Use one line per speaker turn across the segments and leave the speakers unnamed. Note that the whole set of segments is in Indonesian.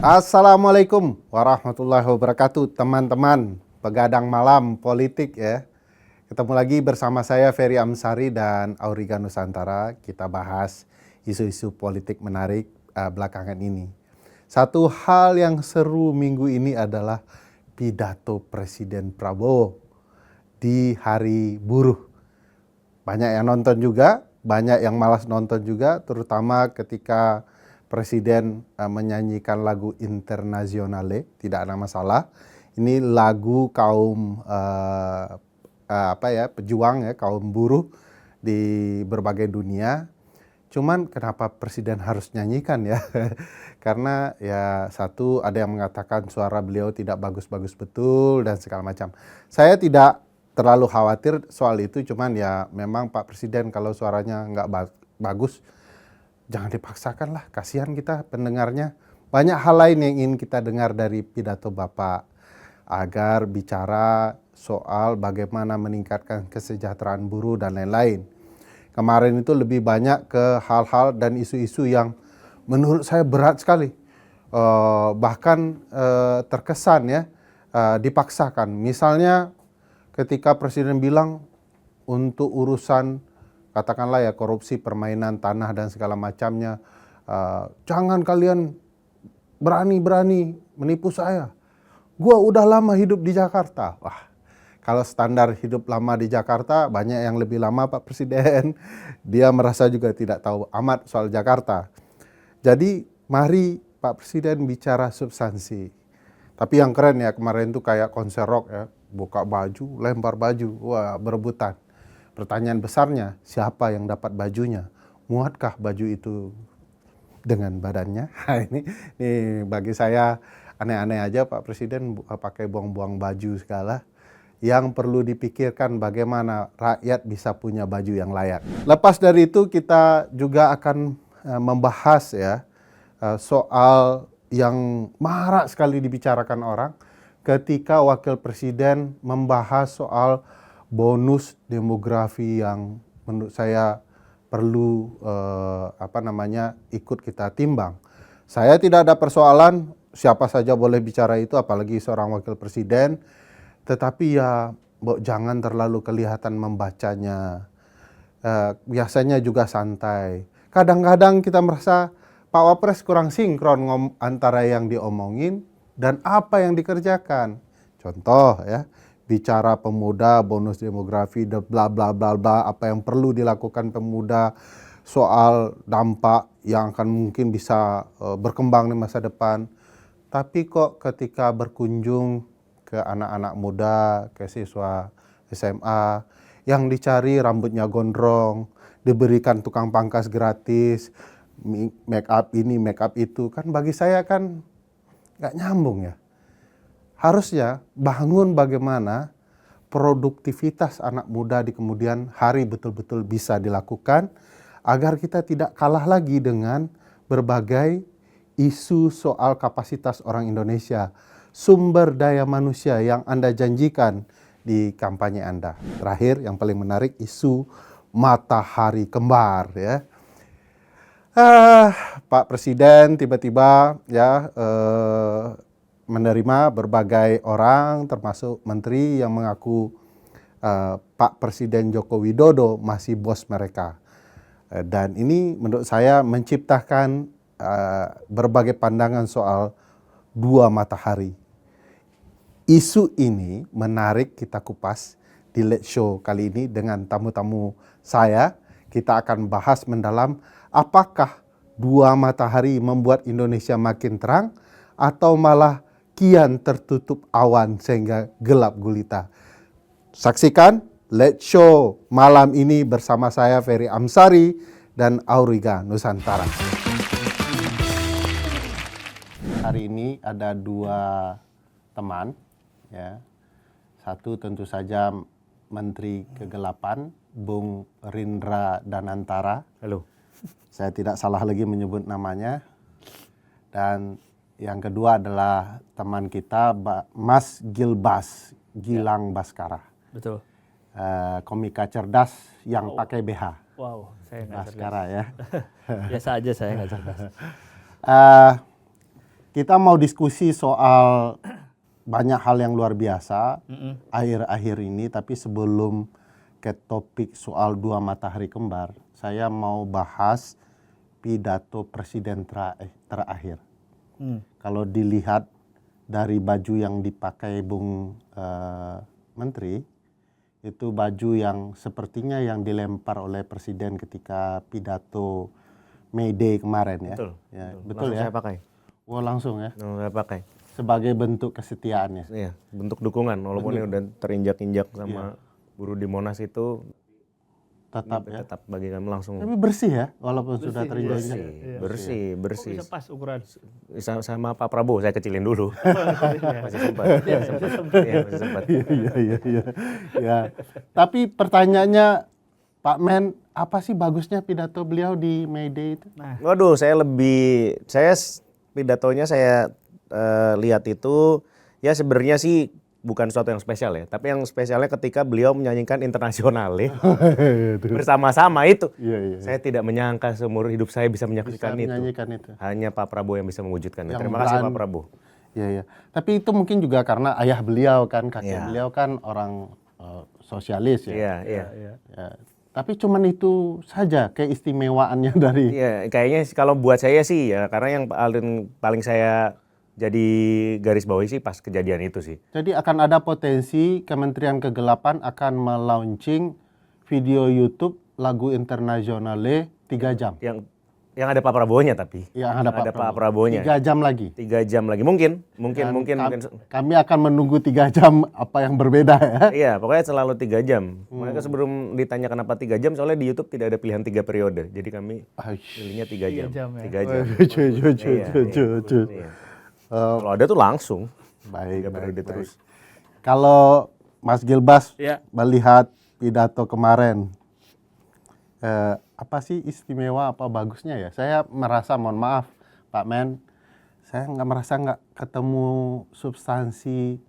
Assalamualaikum warahmatullahi wabarakatuh, teman-teman pegadang malam politik ya. Ketemu lagi bersama saya Ferry Amsari dan Auriga Nusantara. Kita bahas isu-isu politik menarik belakangan ini. Satu hal yang seru minggu ini adalah pidato Presiden Prabowo di Hari Buruh. Banyak yang nonton juga, banyak yang malas nonton juga, terutama ketika Presiden menyanyikan lagu Internazionale, tidak ada masalah. Ini lagu kaum pejuang ya, kaum buruh di berbagai dunia. Cuman kenapa Presiden harus nyanyikan ya? Karena ya satu, ada yang mengatakan suara beliau tidak bagus-bagus betul dan segala macam. Saya tidak terlalu khawatir soal itu, cuman ya memang Pak Presiden kalau suaranya nggak bagus, jangan dipaksakan lah, kasihan kita pendengarnya. Banyak hal lain yang ingin kita dengar dari pidato Bapak, agar bicara soal bagaimana meningkatkan kesejahteraan buruh dan lain-lain. Kemarin itu lebih banyak ke hal-hal dan isu-isu yang menurut saya berat sekali. Bahkan terkesan ya dipaksakan. Misalnya ketika Presiden bilang untuk urusan katakanlah ya korupsi, permainan tanah dan segala macamnya, jangan kalian berani-berani menipu saya. Gua udah lama hidup di Jakarta. Wah, kalau standar hidup lama di Jakarta, banyak yang lebih lama Pak Presiden. Dia merasa juga tidak tahu amat soal Jakarta. Jadi mari Pak Presiden bicara substansi. Tapi yang keren ya kemarin tuh kayak konser rock ya, buka baju, lempar baju, wah berebutan. Pertanyaan besarnya, siapa yang dapat bajunya? Muatkah baju itu dengan badannya? Ini bagi saya aneh-aneh aja Pak Presiden pakai buang-buang baju segala. Yang perlu dipikirkan bagaimana rakyat bisa punya baju yang layak. Lepas dari itu kita juga akan membahas ya soal yang marak sekali dibicarakan orang ketika Wakil Presiden membahas soal bonus demografi yang menurut saya perlu ikut kita timbang. Saya tidak ada persoalan, siapa saja boleh bicara itu, apalagi seorang Wakil Presiden, tetapi ya jangan terlalu kelihatan membacanya. Biasanya juga santai. Kadang-kadang kita merasa Pak Wapres kurang sinkron antara yang diomongin dan apa yang dikerjakan. Contoh ya, bicara pemuda, bonus demografi, bla bla bla bla, apa yang perlu dilakukan pemuda, soal dampak yang akan mungkin bisa berkembang di masa depan. Tapi kok ketika berkunjung ke anak-anak muda, ke siswa SMA, yang dicari rambutnya gondrong, diberikan tukang pangkas gratis, make up ini, make up itu, kan bagi saya kan nggak nyambung ya. Harusnya bangun bagaimana produktivitas anak muda di kemudian hari betul-betul bisa dilakukan, agar kita tidak kalah lagi dengan berbagai isu soal kapasitas orang Indonesia, sumber daya manusia yang Anda janjikan di kampanye Anda. Terakhir, yang paling menarik, isu matahari kembar ya. Pak Presiden tiba-tiba ya menerima berbagai orang, termasuk menteri yang mengaku Pak Presiden Joko Widodo masih bos mereka. Dan ini menurut saya menciptakan berbagai pandangan soal dua matahari. Isu ini menarik kita kupas di Late Show kali ini dengan tamu-tamu saya. Kita akan bahas mendalam apakah dua matahari membuat Indonesia makin terang atau malah kian tertutup awan sehingga gelap gulita. Saksikan Late Show malam ini bersama saya Ferry Amsari dan Auriga Nusantara. Hari ini ada dua teman ya. Satu tentu saja Menteri Kegelapan, Bung Rindra Danantara.
Halo.
Saya tidak salah lagi menyebut namanya. Dan yang kedua adalah teman kita Mas Gilbas, Gilang Baskara.
Betul.
Komika cerdas yang pakai BH.
Wow, saya nggak cerdas.
Baskara ya.
Biasa aja saya nggak cerdas.
kita mau diskusi soal banyak hal yang luar biasa akhir-akhir ini, tapi sebelum ke topik soal dua matahari kembar, saya mau bahas pidato presiden terakhir. Kalau dilihat dari baju yang dipakai Bung Menteri, itu baju yang sepertinya yang dilempar oleh presiden ketika pidato May Day kemarin ya.
Betul.
Ya,
Betul,
betul ya.
Saya pakai.
Wah, langsung ya.
Saya pakai.
Sebagai bentuk kesetiaannya.
Iya, bentuk dukungan walaupun ini udah terinjak-injak sama buruh di Monas itu
Tetap ya.
tetap bagi kami langsung
Tapi bersih ya, walaupun sudah terinjak-injak.
bersih.
Bisa pas ukuran.
Sama Pak Prabowo saya kecilin dulu. Masih sempat. Iya, masih sempat.
Iya. Ya. Tapi pertanyaannya, Pak Men, apa sih bagusnya pidato beliau di May Day itu?
Waduh, pidatonya saya lihat itu ya sebenarnya sih bukan sesuatu yang spesial ya, tapi yang spesialnya ketika beliau menyanyikan Internazionale bersama-sama itu.
Iya.
Saya tidak menyangka seumur hidup saya bisa menyaksikan itu.
Menyanyikan itu.
Hanya Pak Prabowo yang bisa mewujudkannya.
Yang
Terima kasih Pak Prabowo.
Iya. Tapi itu mungkin juga karena ayah beliau kan, kakek
Iya.
beliau kan orang sosialis ya.
Iya.
Ya. Tapi cuman itu saja keistimewaannya dari.
Iya, kayaknya kalau buat saya sih ya, karena yang paling saya jadi garis bawahi sih pas kejadian itu sih.
Jadi akan ada potensi Kementerian Kegelapan akan melaunching video YouTube lagu Internazionale 3 jam.
Yang ada Pak Prabowo-nya tapi.
Yang ada Pak
Prabowo-nya.
3 jam lagi.
3 jam lagi. Mungkin.
Kami akan menunggu 3 jam apa yang berbeda ya.
Iya, pokoknya selalu 3 jam. Mereka sebelum ditanya kenapa 3 jam, soalnya di YouTube tidak ada pilihan 3 periode. Jadi kami pilihnya 3 jam. 3 jam. Iya. Kalau ada tuh langsung.
Baik.
Terus.
Kalau Mas Gilbas
Ya.
melihat pidato kemarin, apa sih istimewa, apa bagusnya ya? Saya merasa, mohon maaf Pak Men, saya nggak ketemu substansi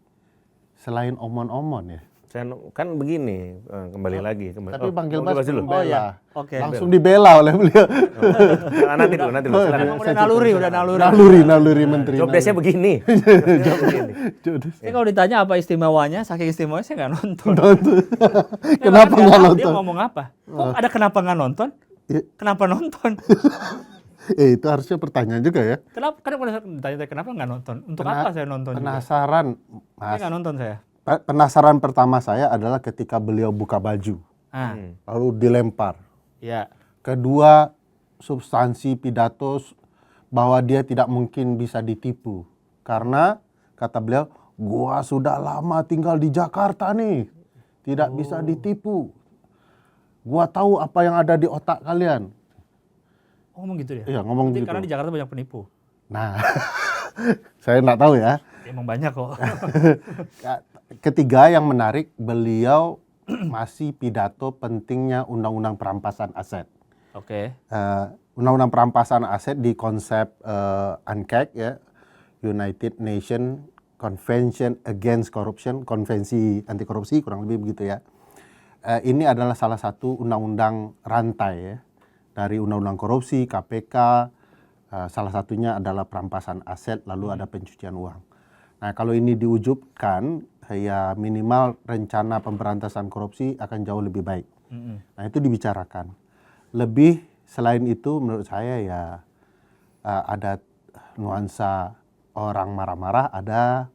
selain omon-omon ya.
Saya kan begini, kembali lagi.
Tapi Bang Gilbas
dulu.
membela.
Oke.
Langsung dibela oleh beliau.
Nanti dulu. Silakan.
Emang udah naluri.
Naluri menteri.
Jobdesknya begini.
Ini kalau ditanya apa istimewanya, saking istimewanya saya nggak nonton.
Kenapa nggak
Dia
nonton?
ngomong apa? Kok ada kenapa nggak nonton?
Ya.
Kenapa nonton?
Itu harusnya pertanyaan juga ya.
Kenapa? Kan pada saat ditanya kenapa nggak nonton? Untuk apa saya nonton?
Penasaran,
Saya
Mas.
nggak nonton saya.
Penasaran pertama saya adalah ketika beliau buka baju, lalu dilempar.
Ya.
Kedua, substansi pidato bahwa dia tidak mungkin bisa ditipu. Karena, kata beliau, gua sudah lama tinggal di Jakarta nih, tidak bisa ditipu. Gua tahu apa yang ada di otak kalian.
Oh, ngomong gitu ya?
Iya, ngomong
Berarti
gitu.
karena di Jakarta banyak penipu.
Nah, saya nggak tahu ya.
Emang banyak kok.
Ketiga yang menarik, beliau masih pidato pentingnya undang-undang perampasan aset.
Oke.
Undang-undang perampasan aset di konsep UNCAC ya, United Nations Convention Against Corruption, konvensi anti korupsi kurang lebih begitu ya. Ini adalah salah satu undang-undang rantai ya, dari undang-undang korupsi, KPK, salah satunya adalah perampasan aset, lalu ada pencucian uang. Nah, kalau ini diwujudkan, ya minimal rencana pemberantasan korupsi akan jauh lebih baik. Nah, itu dibicarakan. Lebih selain itu, menurut saya ya ada nuansa orang marah-marah, ada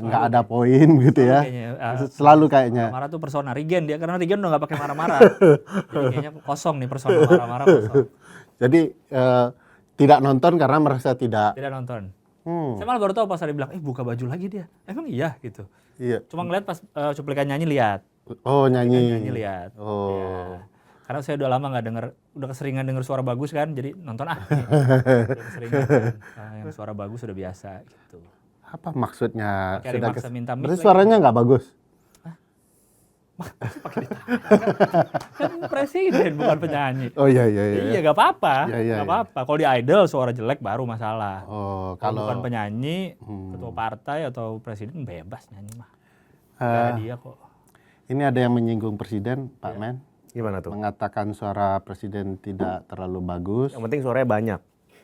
nggak ada poin gitu ya. Selalu kayaknya.
Marah tuh persona Regen dia, karena Regen udah nggak pakai marah-marah. Jadi kayaknya kosong nih persona marah-marah kosong.
Jadi tidak nonton karena merasa tidak.
Tidak nonton. Saya malah baru tahu pas ada bilang, buka baju lagi dia. Emang iya gitu.
Iya.
Cuma ngeliat pas cuplikan nyanyi lihat.
Oh, nyanyi.
Nyanyi lihat.
Oh.
Ya. Karena saya udah lama nggak denger, udah keseringan denger suara bagus kan, jadi nonton Udah keseringan. Yang suara bagus udah biasa gitu.
Apa maksudnya?
Pakai ada maksa minta mic
Berarti
lagi.
suaranya nggak bagus?
Pakai ditanya. Kan presiden bukan penyanyi.
Oh iya.
Iya nggak apa-apa,
Iya.
nggak apa-apa. Kalau di idol suara jelek baru masalah.
Oh,
Kalau bukan
kalau
penyanyi, ketua partai atau presiden bebas nyanyi mah. Nggak ada dia kok.
ini ada yang menyinggung presiden, Pak Men,
Gimana tuh?
mengatakan suara presiden tidak terlalu bagus.
Yang penting suaranya banyak.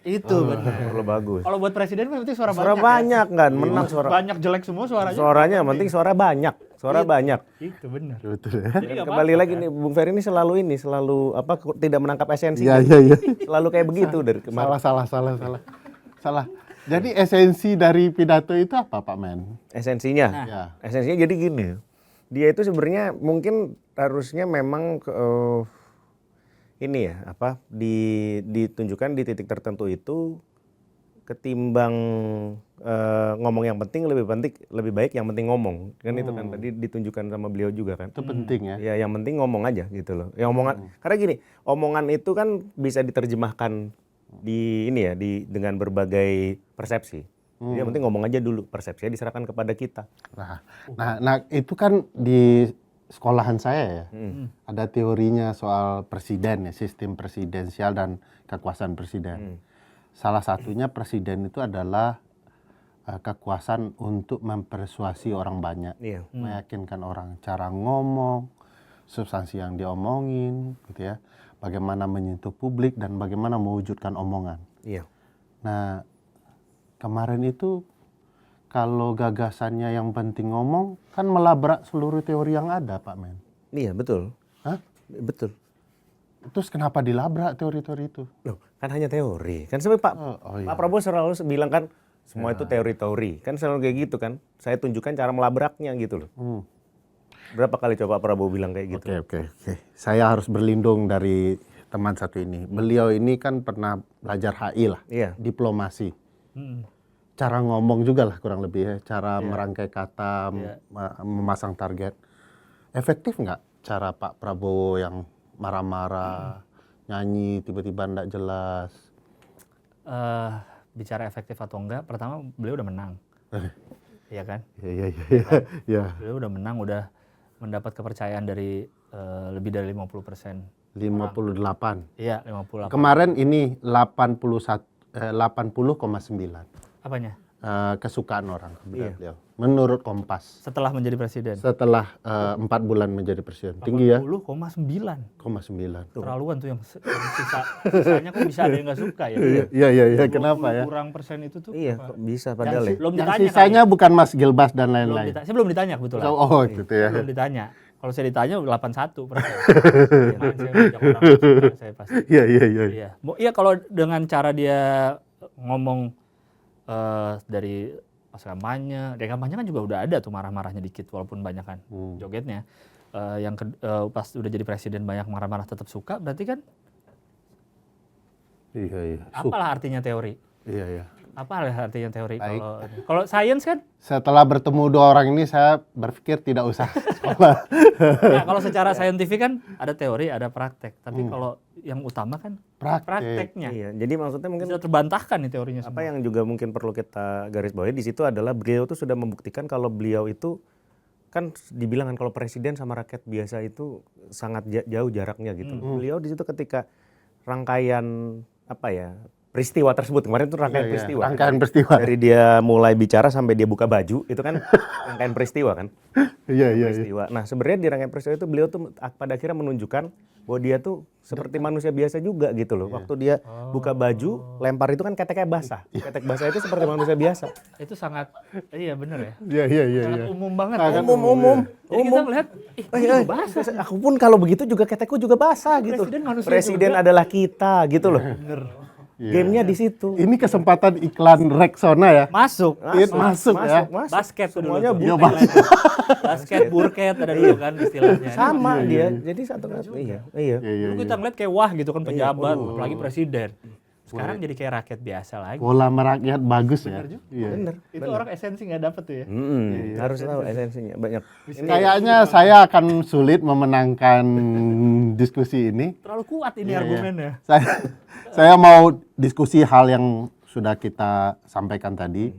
Itu benar.
Perlu bagus.
Kalau buat presiden kan penting suara
Suara
banyak. Ya.
banyak kan, menang suara.
Banyak jelek semua suaranya.
Suaranya yang penting suara banyak. Suara banyak.
Itu benar.
Betul ya.
Jadi
Dan
nggak
kembali
apa-apa,
lagi nih Bung Ferry ini selalu apa tidak menangkap esensi.
Iya, iya, iya.
Selalu kayak begitu dari kemarin.
Salah. Jadi esensi dari pidato itu apa, Pak Men?
Esensinya.
Ya.
Esensinya jadi gini. Dia itu sebenarnya mungkin harusnya memang ini ya, apa ditunjukkan di titik tertentu itu ketimbang ngomong yang penting lebih baik yang penting ngomong. Kan itu kan tadi ditunjukkan sama beliau juga kan.
Itu penting ya.
Ya yang penting ngomong aja gitu loh. Ya omongan karena gini, omongan itu kan bisa diterjemahkan di ini ya dengan berbagai persepsi. Jadi yang penting ngomong aja dulu, persepsinya diserahkan kepada kita.
Nah, itu kan di sekolahan saya ya. Ada teorinya soal presiden ya, sistem presidensial dan kekuasaan presiden. Salah satunya presiden itu adalah kekuasaan untuk mempersuasi orang banyak,
Iya.
meyakinkan orang, cara ngomong, substansi yang diomongin, gitu ya. Bagaimana menyentuh publik dan bagaimana mewujudkan omongan.
Iya.
Nah, kemarin itu kalau gagasannya yang penting ngomong, kan melabrak seluruh teori yang ada, Pak Men.
Iya, betul.
Hah?
Betul.
Terus kenapa dilabrak teori-teori itu?
Loh, kan hanya teori. Kan sebenarnya Pak Prabowo selalu bilang kan semua itu teori-teori. Kan selalu kayak gitu kan. Saya tunjukkan cara melabraknya gitu loh. Berapa kali coba Pak Prabowo bilang kayak gitu?
Oke. Saya harus berlindung dari teman satu ini. Beliau ini kan pernah belajar HI lah,
Iya.
diplomasi. Cara ngomong juga lah kurang lebih ya, cara merangkai kata, memasang target. Efektif nggak cara Pak Prabowo yang marah-marah, nyanyi tiba-tiba nggak jelas?
Bicara efektif atau enggak, pertama beliau udah menang. Iya kan?
Iya.
Beliau udah menang, udah mendapat kepercayaan dari lebih dari 50%.
58.
Iya, 58.
Kemarin ini 80,9.
Apanya?
Kesukaan orang beliau. Menurut Kompas.
Setelah menjadi presiden.
Setelah 4 bulan menjadi presiden. Tinggi ya?
80,9.
0,9.
Terlaluan tuh yang sisanya kok bisa ada yang nggak suka ya?
Iya. Kenapa ya?
Kurang persen itu tuh.
Iya, kok bisa padahal ya.
Belum
Yang
ditanya
sisanya bukan Mas Gilbas dan
kali.
lain-lain.
Saya belum ditanya kebetulan.
Oh, gitu ya.
Belum ditanya. Kalau saya ditanya 81%. Saya ngajak orang suka, saya pasti.
Iya.
Iya. Iya, kalau dengan cara dia ngomong dari pas kampanye, dari kampanye kan juga udah ada tuh marah-marahnya dikit walaupun banyak kan jogetnya. Pas udah jadi presiden banyak marah-marah tetap suka, berarti kan
Iya.
apalah artinya teori?
Iya.
Apa artinya teori? Kalau sains kan?
Setelah bertemu dua orang ini saya berpikir tidak usah sekolah.
Nah, kalau secara saintifik kan ada teori, ada praktek. Tapi kalau yang utama kan prakteknya.
Iya, jadi maksudnya mungkin
Bisa terbantahkan nih teorinya semua.
apa yang juga mungkin perlu kita garis bawahi di situ adalah beliau tuh sudah membuktikan kalau beliau itu kan dibilang kan kalau presiden sama rakyat biasa itu sangat jauh jaraknya gitu. Beliau di situ ketika rangkaian apa ya peristiwa tersebut kemarin itu rangkaian peristiwa.
Rangkaian peristiwa.
Dari dia mulai bicara sampai dia buka baju itu kan rangkaian peristiwa kan.
Iya.
Peristiwa. Nah sebenarnya di rangkaian peristiwa itu beliau tuh pada akhirnya menunjukkan bahwa dia tuh seperti manusia biasa juga gitu loh. Waktu dia buka baju, lempar itu kan keteknya basah. Ketek basah itu seperti manusia biasa.
Itu sangat, iya bener ya.
Iya.
Sangat umum banget.
Umum.
Jadi kita melihat,
basah. Aku pun kalau begitu juga ketekku juga basah gitu.
Presiden manusia
Presiden
juga.
adalah kita gitu loh. Gamenya di situ.
Ini kesempatan iklan Rexona ya.
Masuk.
Masuk ya.
Basket tuh
Semuanya
dulu.
Iya,
tuh. Basket, burket ada dulu kan istilahnya.
sama dia. Jadi satu iya.
Dulu kita ngeliat kayak wah gitu kan pejabat, apalagi presiden. Sekarang jadi kayak rakyat biasa lagi.
Pola merakyat bagus ya. Iya.
Bener.
Itu orang esensi nggak dapet tuh ya.
Harus tahu esensinya banyak.
Kayaknya saya akan sulit memenangkan diskusi ini.
Terlalu kuat ini argumennya.
Saya mau diskusi hal yang sudah kita sampaikan tadi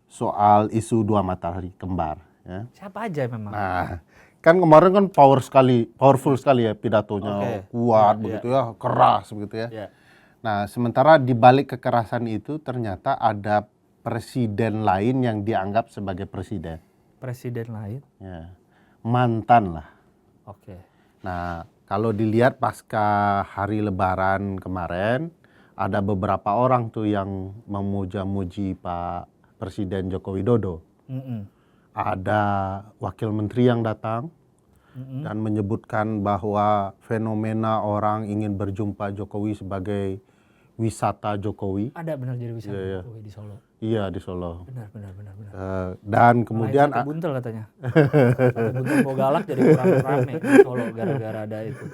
soal isu dua matahari kembar. Ya.
Siapa aja memang.
Nah, kan kemarin kan powerful sekali ya pidatonya, kuat begitu ya, keras begitu ya.
Ya.
Nah, sementara di balik kekerasan itu ternyata ada presiden lain yang dianggap sebagai presiden.
Presiden lain.
Ya. Mantan lah.
Oke.
Nah, kalau dilihat pasca hari Lebaran kemarin, ada beberapa orang tuh yang memuja-muji Pak Presiden Joko Widodo. Ada wakil menteri yang datang dan menyebutkan bahwa fenomena orang ingin berjumpa Jokowi sebagai wisata Jokowi.
Ada benar jadi wisata
Iya.
Jokowi di Solo.
Iya, di Solo.
Benar.
Dan kemudian
Sate buntel katanya. Sate buntel mau galak jadi kurang rame di Solo gara-gara ada itu.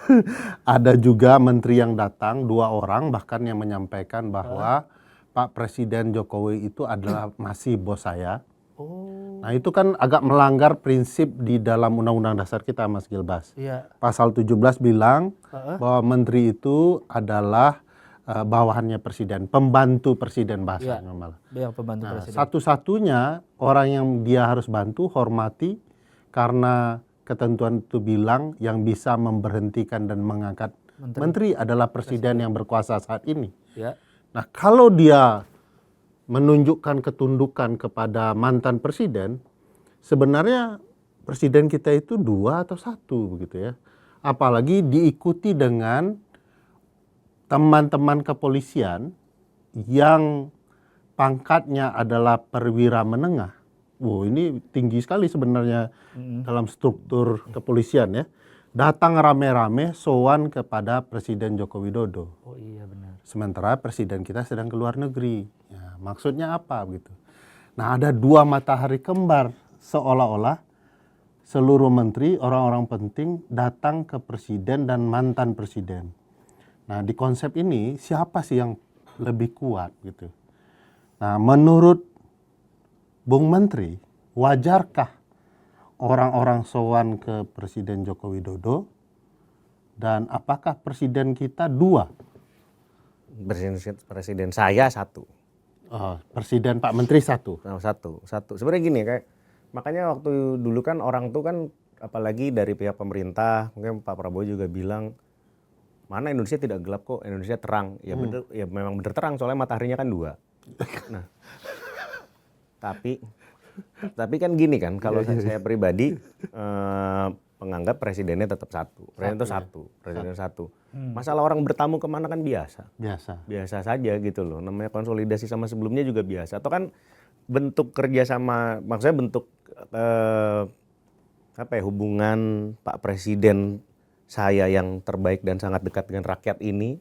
ada juga menteri yang datang, 2 orang bahkan yang menyampaikan bahwa Pak Presiden Jokowi itu adalah masih bos saya.
Oh.
Nah itu kan agak melanggar prinsip di dalam Undang-Undang Dasar kita, Mas Gilbas.
Iya.
Pasal 17 bilang bahwa menteri itu adalah bawahannya presiden, pembantu presiden bahasanya malah.
Yang pembantu
Nah,
presiden.
satu-satunya orang yang dia harus bantu, hormati, karena ketentuan itu bilang yang bisa memberhentikan dan mengangkat menteri adalah presiden yang berkuasa saat ini.
Ya.
Nah, kalau dia menunjukkan ketundukan kepada mantan presiden, sebenarnya presiden kita itu 2 atau 1 begitu ya. Apalagi diikuti dengan teman-teman kepolisian yang pangkatnya adalah perwira menengah. Wow, ini tinggi sekali sebenarnya dalam struktur kepolisian ya. Datang rame-rame sowan kepada Presiden Joko Widodo.
Oh iya benar.
Sementara presiden kita sedang ke luar negeri. Ya, maksudnya apa gitu? Nah, ada 2 matahari kembar seolah-olah seluruh menteri, orang-orang penting datang ke presiden dan mantan presiden. Nah, di konsep ini siapa sih yang lebih kuat gitu? Nah, menurut Bung Menteri, wajarkah orang-orang sowan ke Presiden Joko Widodo? Dan apakah presiden kita 2?
Presiden saya 1.
Oh, presiden Pak Menteri 1.
Nah, satu. Sebenarnya gini kayak makanya waktu dulu kan orang tuh kan apalagi dari pihak pemerintah, mungkin Pak Prabowo juga bilang mana Indonesia tidak gelap kok, Indonesia terang. Ya bener, ya memang bener terang soalnya mataharinya kan 2. Nah, tapi kan gini kan kalau saya pribadi menganggap presidennya tetap 1. Presiden itu 1, presiden 1. Masalah orang bertamu kemana kan biasa. Biasa saja gitu loh. Namanya konsolidasi sama sebelumnya juga biasa. Atau kan bentuk kerjasama, maksudnya bentuk hubungan Pak Presiden saya yang terbaik dan sangat dekat dengan rakyat ini,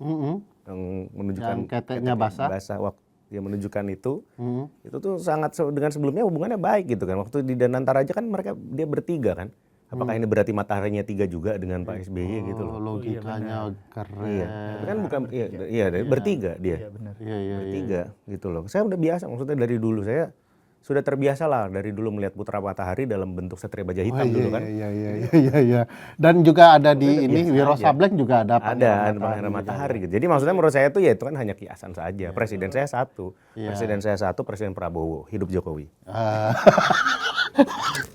yang menunjukkan
Yang keteknya basah.
Dia menunjukkan itu tuh sangat dengan sebelumnya hubungannya baik gitu kan. Waktu di Danantara aja kan dia bertiga kan. Apakah ini berarti mataharinya 3 juga dengan Pak SBY gitu loh?
Logikanya keren.
Iya, tapi kan bukan bertiga dia.
Iya benar.
Iya.
Bertiga gitu loh. Saya udah biasa, maksudnya dari dulu saya sudah terbiasa lah dari dulu melihat putra matahari dalam bentuk satria baja hitam dulu kan.
Iya. Dan juga ada di ini Wiro Sableng juga ada
Pangeran Matahari gitu. Jadi maksudnya menurut saya itu ya itu kan hanya kiasan saja. Presiden saya 1. Presiden saya 1, Presiden Prabowo, hidup Jokowi.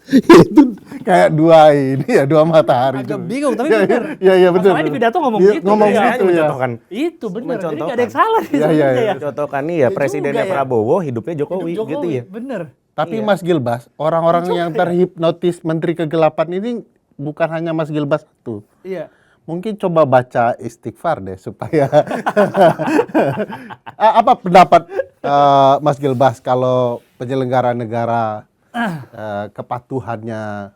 Itu kayak 2 ini ya, 2 matahari.
Agak bingung tapi benar.
Iya betul.
Masalahnya di pidato ngomong
Iya,
gitu.
ngomong
ya.
gitu ya.
Mencontohkan.
Itu benar. Jadi
Mencontohkan.
nggak ada yang salah di
Iya.
sebenarnya ya.
Contohkan nih ya presidennya
juga ya.
Prabowo, hidupnya Jokowi,
Hidup
gitu ya.
Bener.
Tapi Mas Gilbas, orang-orang yang terhipnotis Menteri Kegelapan ini bukan hanya Mas Gilbas satu.
Iya.
Mungkin coba baca istighfar deh supaya apa pendapat Mas Gilbas kalau penyelenggara negara kepatuhannya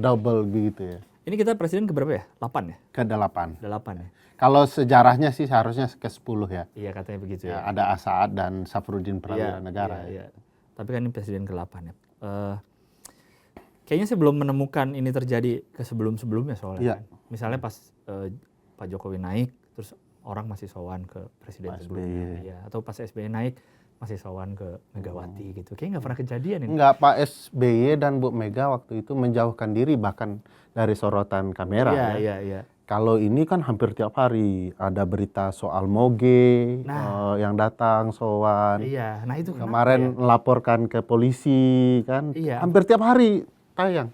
double gitu ya?
Ini kita presiden keberapa ya? 8 ya?
Ke-8.
8 ya?
Kalau sejarahnya sih seharusnya ke-10 ya.
Iya katanya begitu ya.
Ada Asaad dan Safruddin Prawira Negara.
Iya. Tapi kan ini presiden ke-8 ya. Kayaknya saya belum menemukan ini terjadi ke sebelum-sebelumnya soalnya.
Iya.
Kan. Misalnya pas Pak Jokowi naik, terus orang masih sowan ke presiden
Pak
sebelumnya.
SBY.
Iya. Atau pas SBY naik, masih sowan ke Megawati gitu. Kayaknya nggak pernah kejadian ini.
Enggak, Pak SBY dan Bu Mega waktu itu menjauhkan diri bahkan dari sorotan kamera.
Iya.
Kalau ini kan hampir tiap hari ada berita soal Moge yang datang sowan.
Iya, nah itu
Kemarin melaporkan ke polisi kan.
Iya.
Hampir tiap hari tayang.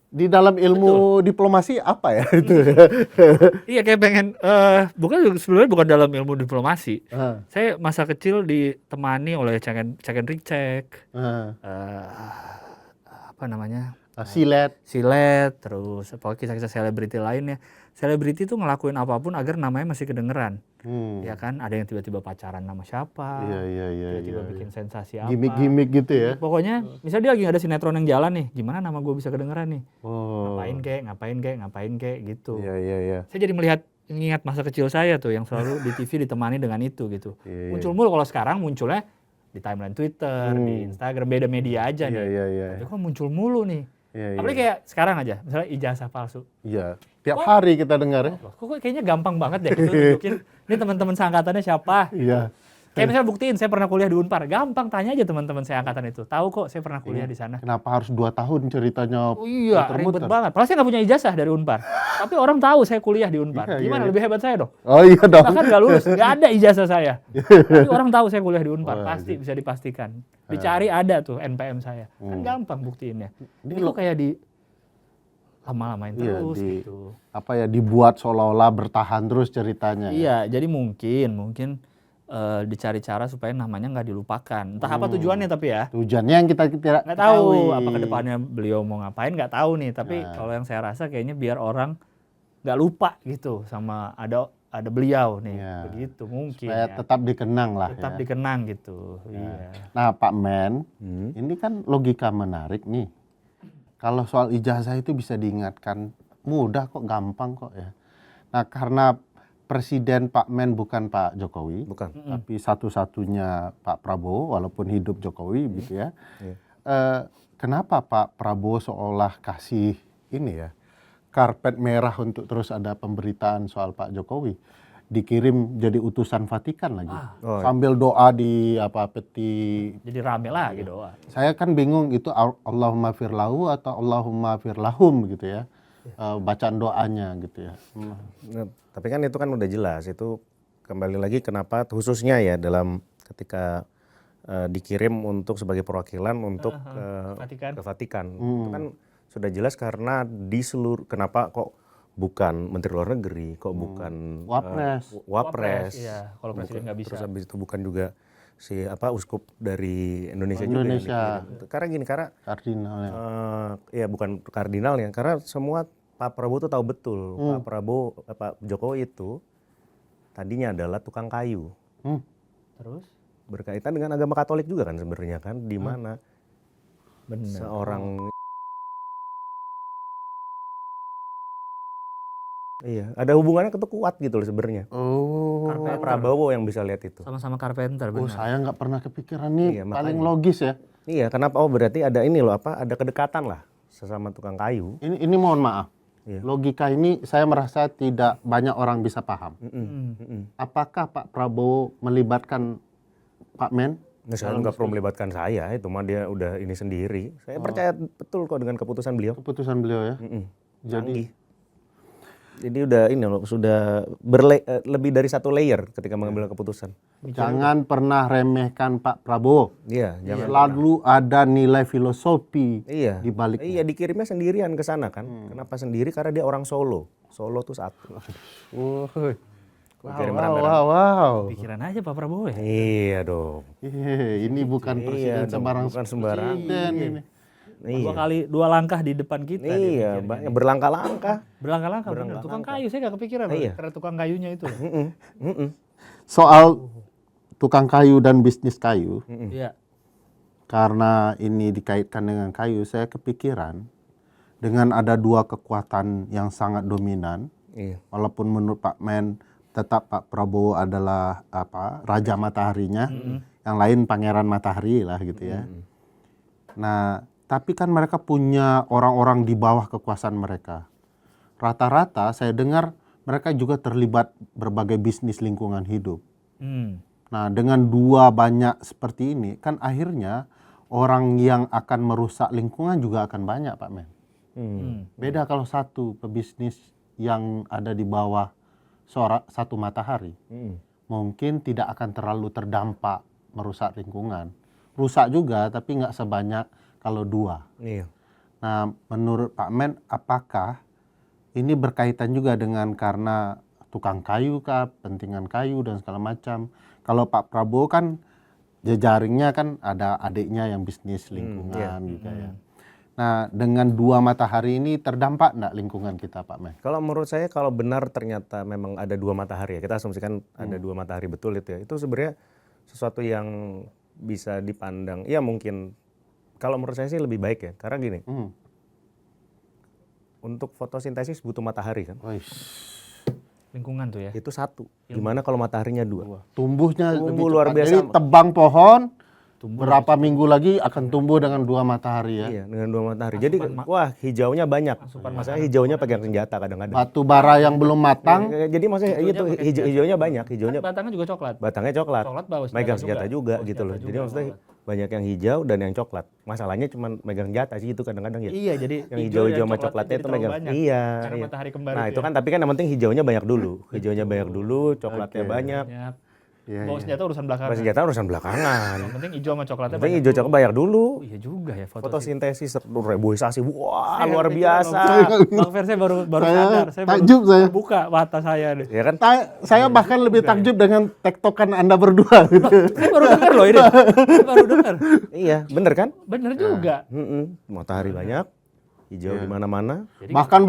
Di dalam ilmu diplomasi apa ya itu?
Iya kayak pengen sebelumnya bukan dalam ilmu diplomasi. Saya masa kecil ditemani oleh check and recheck. Apa namanya?
Silet.
Silet, terus pokoknya kisah-kisah selebriti lainnya. selebriti tuh ngelakuin apapun agar namanya masih kedengeran.
Hmm.
Ya kan, ada yang tiba-tiba pacaran nama siapa,
Iya.
tiba-tiba bikin sensasi apa.
Gimik-gimik gitu ya.
Pokoknya, misalnya dia lagi nggak ada sinetron yang jalan nih, gimana nama gue bisa kedengeran nih?
Oh.
Ngapain kek gitu.
Iya.
Saya jadi mengingat masa kecil saya tuh yang selalu di TV ditemani dengan itu gitu.
Iya.
Muncul mulu, kalau sekarang munculnya di timeline Twitter, di Instagram, beda media aja nih.
Iya.
Tapi kok muncul mulu nih.
Iya.
Apalagi kayak sekarang aja, misalnya ijazah palsu.
Iya. Tiap hari kita dengar ya.
Kok kayaknya gampang banget deh gitu tunjukin, ini teman-teman seangkatannya siapa.
Iya.
Kayak misalnya buktiin saya pernah kuliah di Unpar, gampang tanya aja teman-teman saya angkatan itu. Tahu kok saya pernah kuliah di sana.
Kenapa harus 2 tahun ceritanya?
Oh iya, ribet
muter-muter?
banget. Padahal saya nggak punya ijazah dari Unpar. Tapi orang tahu saya kuliah di Unpar.
Iya,
Gimana,
iya.
lebih hebat saya dong?
Oh iya dong.
Bahkan nggak lulus, nggak ada ijazah saya. Tapi orang tahu saya kuliah di Unpar,
Oh,
pasti bisa dipastikan. Dicari ada tuh NPM saya. Kan gampang buktiinnya.
Ini
Itu kayak di lama-lamain
Iya,
terus gitu.
apa ya, dibuat seolah-olah bertahan terus ceritanya.
Iya, jadi mungkin dicari cara supaya namanya nggak dilupakan. Entah apa tujuannya tapi ya.
Tujuannya yang kita tidak
Nggak tahu
ketahui.
apa kedepannya beliau mau ngapain, nggak tahu nih. Tapi kalau yang saya rasa kayaknya biar orang nggak lupa gitu sama ada beliau nih.
Iya.
Begitu mungkin
Supaya
ya.
tetap dikenang lah
Tetap
ya.
dikenang gitu. Iya.
Nah Pak Men, ini kan logika menarik nih. Kalau soal ijazah itu bisa diingatkan mudah kok, gampang kok ya. Nah karena Presiden Pak Men bukan Pak Jokowi,
Bukan.
tapi satu-satunya Pak Prabowo walaupun hidup Jokowi gitu ya. Kenapa Pak Prabowo seolah kasih ini ya, karpet merah untuk terus ada pemberitaan soal Pak Jokowi? Dikirim jadi utusan Vatikan lagi. Sambil doa di peti.
Jadi rame lagi doa.
Saya kan bingung itu Allahumma firlahu atau Allahumma firlahum gitu ya. Bacaan doanya gitu ya.
Nah, tapi kan itu kan udah jelas, itu kembali lagi kenapa khususnya ya dalam ketika dikirim untuk sebagai perwakilan untuk
Vatikan.
ke Vatikan. Itu kan sudah jelas karena di seluruh, kenapa kok bukan Menteri Luar Negeri, kok bukan Wapres.
Iya, kalau presiden nggak bisa.
Terus habis itu bukan juga si uskup dari Indonesia,
Indonesia.
juga yang dikirim. Karena gini, karena
Kardinalnya.
ya bukan kardinalnya, karena semua Pak Prabowo tuh tahu betul Pak Jokowi itu tadinya adalah tukang kayu.
Terus
Berkaitan dengan agama Katolik juga kan sebenarnya kan, di mana
bener.
seorang iya, ada hubungannya itu kuat gitu loh sebenarnya.
Oh,
Pak Prabowo yang bisa lihat itu.
Sama-sama carpenter benar.
saya nggak pernah kepikiran nih.
Iya,
Paling
makanya.
logis ya.
Iya, kenapa? Oh berarti ada ini loh, ada kedekatan lah sesama tukang kayu.
Ini mohon maaf.
Iya.
Logika ini saya merasa tidak banyak orang bisa paham. Apakah Pak Prabowo melibatkan Pak Men?
Nah, saya nggak perlu melibatkan saya, itu mah dia udah ini sendiri. Saya percaya betul kok dengan keputusan beliau.
Keputusan beliau ya.
Canggih. Jadi udah ini loh, sudah lebih dari satu layer ketika mengambil keputusan.
Jangan pernah remehkan Pak Prabowo.
Iya, jangan.
Selalu ada nilai filosofi
Iya.
di balik.
Iya, dikirimnya sendirian ke sana kan. Kenapa sendiri? Karena dia orang Solo. Solo tuh satu. Dikirim rame-rame.
Wow.
Pikiran aja Pak Prabowo ya.
Iya dong.
Ini bukan presiden
dong,
sembarang
bukan sembarang.
presiden ini.
Dua langkah di depan kita.
Iya, banyak berlangkah-langkah.
Berlangkah-langkah bener. Tukang kayu, saya nggak kepikiran.
Iya.
Karena tukang kayunya itu.
Soal tukang kayu dan bisnis kayu,
Iya.
karena ini dikaitkan dengan kayu, saya kepikiran dengan ada 2 kekuatan yang sangat dominan.
Iya.
Walaupun menurut Pak Men tetap Pak Prabowo adalah raja mataharinya, yang lain pangeran matahari lah gitu ya. Nah, tapi kan mereka punya orang-orang di bawah kekuasaan mereka. Rata-rata saya dengar mereka juga terlibat berbagai bisnis lingkungan hidup. Nah, dengan 2 banyak seperti ini, kan akhirnya orang yang akan merusak lingkungan juga akan banyak, Pak Men. Beda kalau satu pebisnis yang ada di bawah satu matahari, mungkin tidak akan terlalu terdampak merusak lingkungan. Rusak juga, tapi nggak sebanyak kalau 2.
Iya.
Nah, menurut Pak Men, apakah ini berkaitan juga dengan karena tukang kayu kah, pentingan kayu dan segala macam? Kalau Pak Prabowo kan jejaringnya kan ada adiknya yang bisnis lingkungan gitu ya. Nah, dengan 2 matahari ini terdampak enggak lingkungan kita, Pak Meh?
Kalau menurut saya kalau benar ternyata memang ada 2 matahari ya, kita asumsikan ada 2 matahari betul itu ya. Itu sebenarnya sesuatu yang bisa dipandang, ya mungkin kalau menurut saya sih lebih baik ya. Karena gini, untuk fotosintesis butuh matahari kan.
Lingkungan tuh ya.
Itu satu. Gimana kalau mataharinya 2?
Tumbuhnya
Tumbuh
lebih
luar
cepat.
biasa.
Jadi tebang pohon, berapa minggu lagi akan tumbuh dengan 2 matahari ya.
Iya, dengan 2 matahari. Jadi wah, hijaunya banyak. Maksudnya hijaunya pegang senjata kadang-kadang.
Batu bara yang belum matang,
Jadi maksudnya itu hijaunya banyak, hijaunya
Batangnya juga coklat.
batangnya coklat.
Coklat bawa senjata
Megang
juga.
senjata juga
Bawa
gitu loh.
senjata
Jadi
juga,
maksudnya
coklat.
banyak yang hijau dan yang coklat. Masalahnya cuma megang senjata sih itu kadang-kadang ya.
Iya, jadi
Yang
hijau
hijau-hijau
dan
sama
coklatnya
coklatnya
jadi
itu
terlalu
megang.
banyak.
Iya.
Karena
iya.
matahari kembar
Nah,
itu
itu
ya.
kan tapi kan yang penting hijaunya banyak dulu. Hijaunya banyak dulu, coklatnya banyak.
Banyak.
Iya,
Bawa senjata urusan belakangan.
Pas senjata urusan belakangan.
Yang penting hijau sama coklatnya
Yang penting
banyak
hijau coklat banyak dulu.
dulu. Iya juga ya
Fotosintesis, reboisasi. Wah,
Saya
luar
kepikiran,
biasa.
Bang Fer, saya baru
Saya
sadar. Saya
takjub
baru
saya.
buka mata saya deh.
Ya kan?
saya bahkan lebih takjub dengan tektokan Anda berdua gitu.
Saya baru dengar loh ini. Saya baru dengar.
Iya, bener kan?
Bener juga.
Matahari banyak, hijau di mana-mana.
Bahkan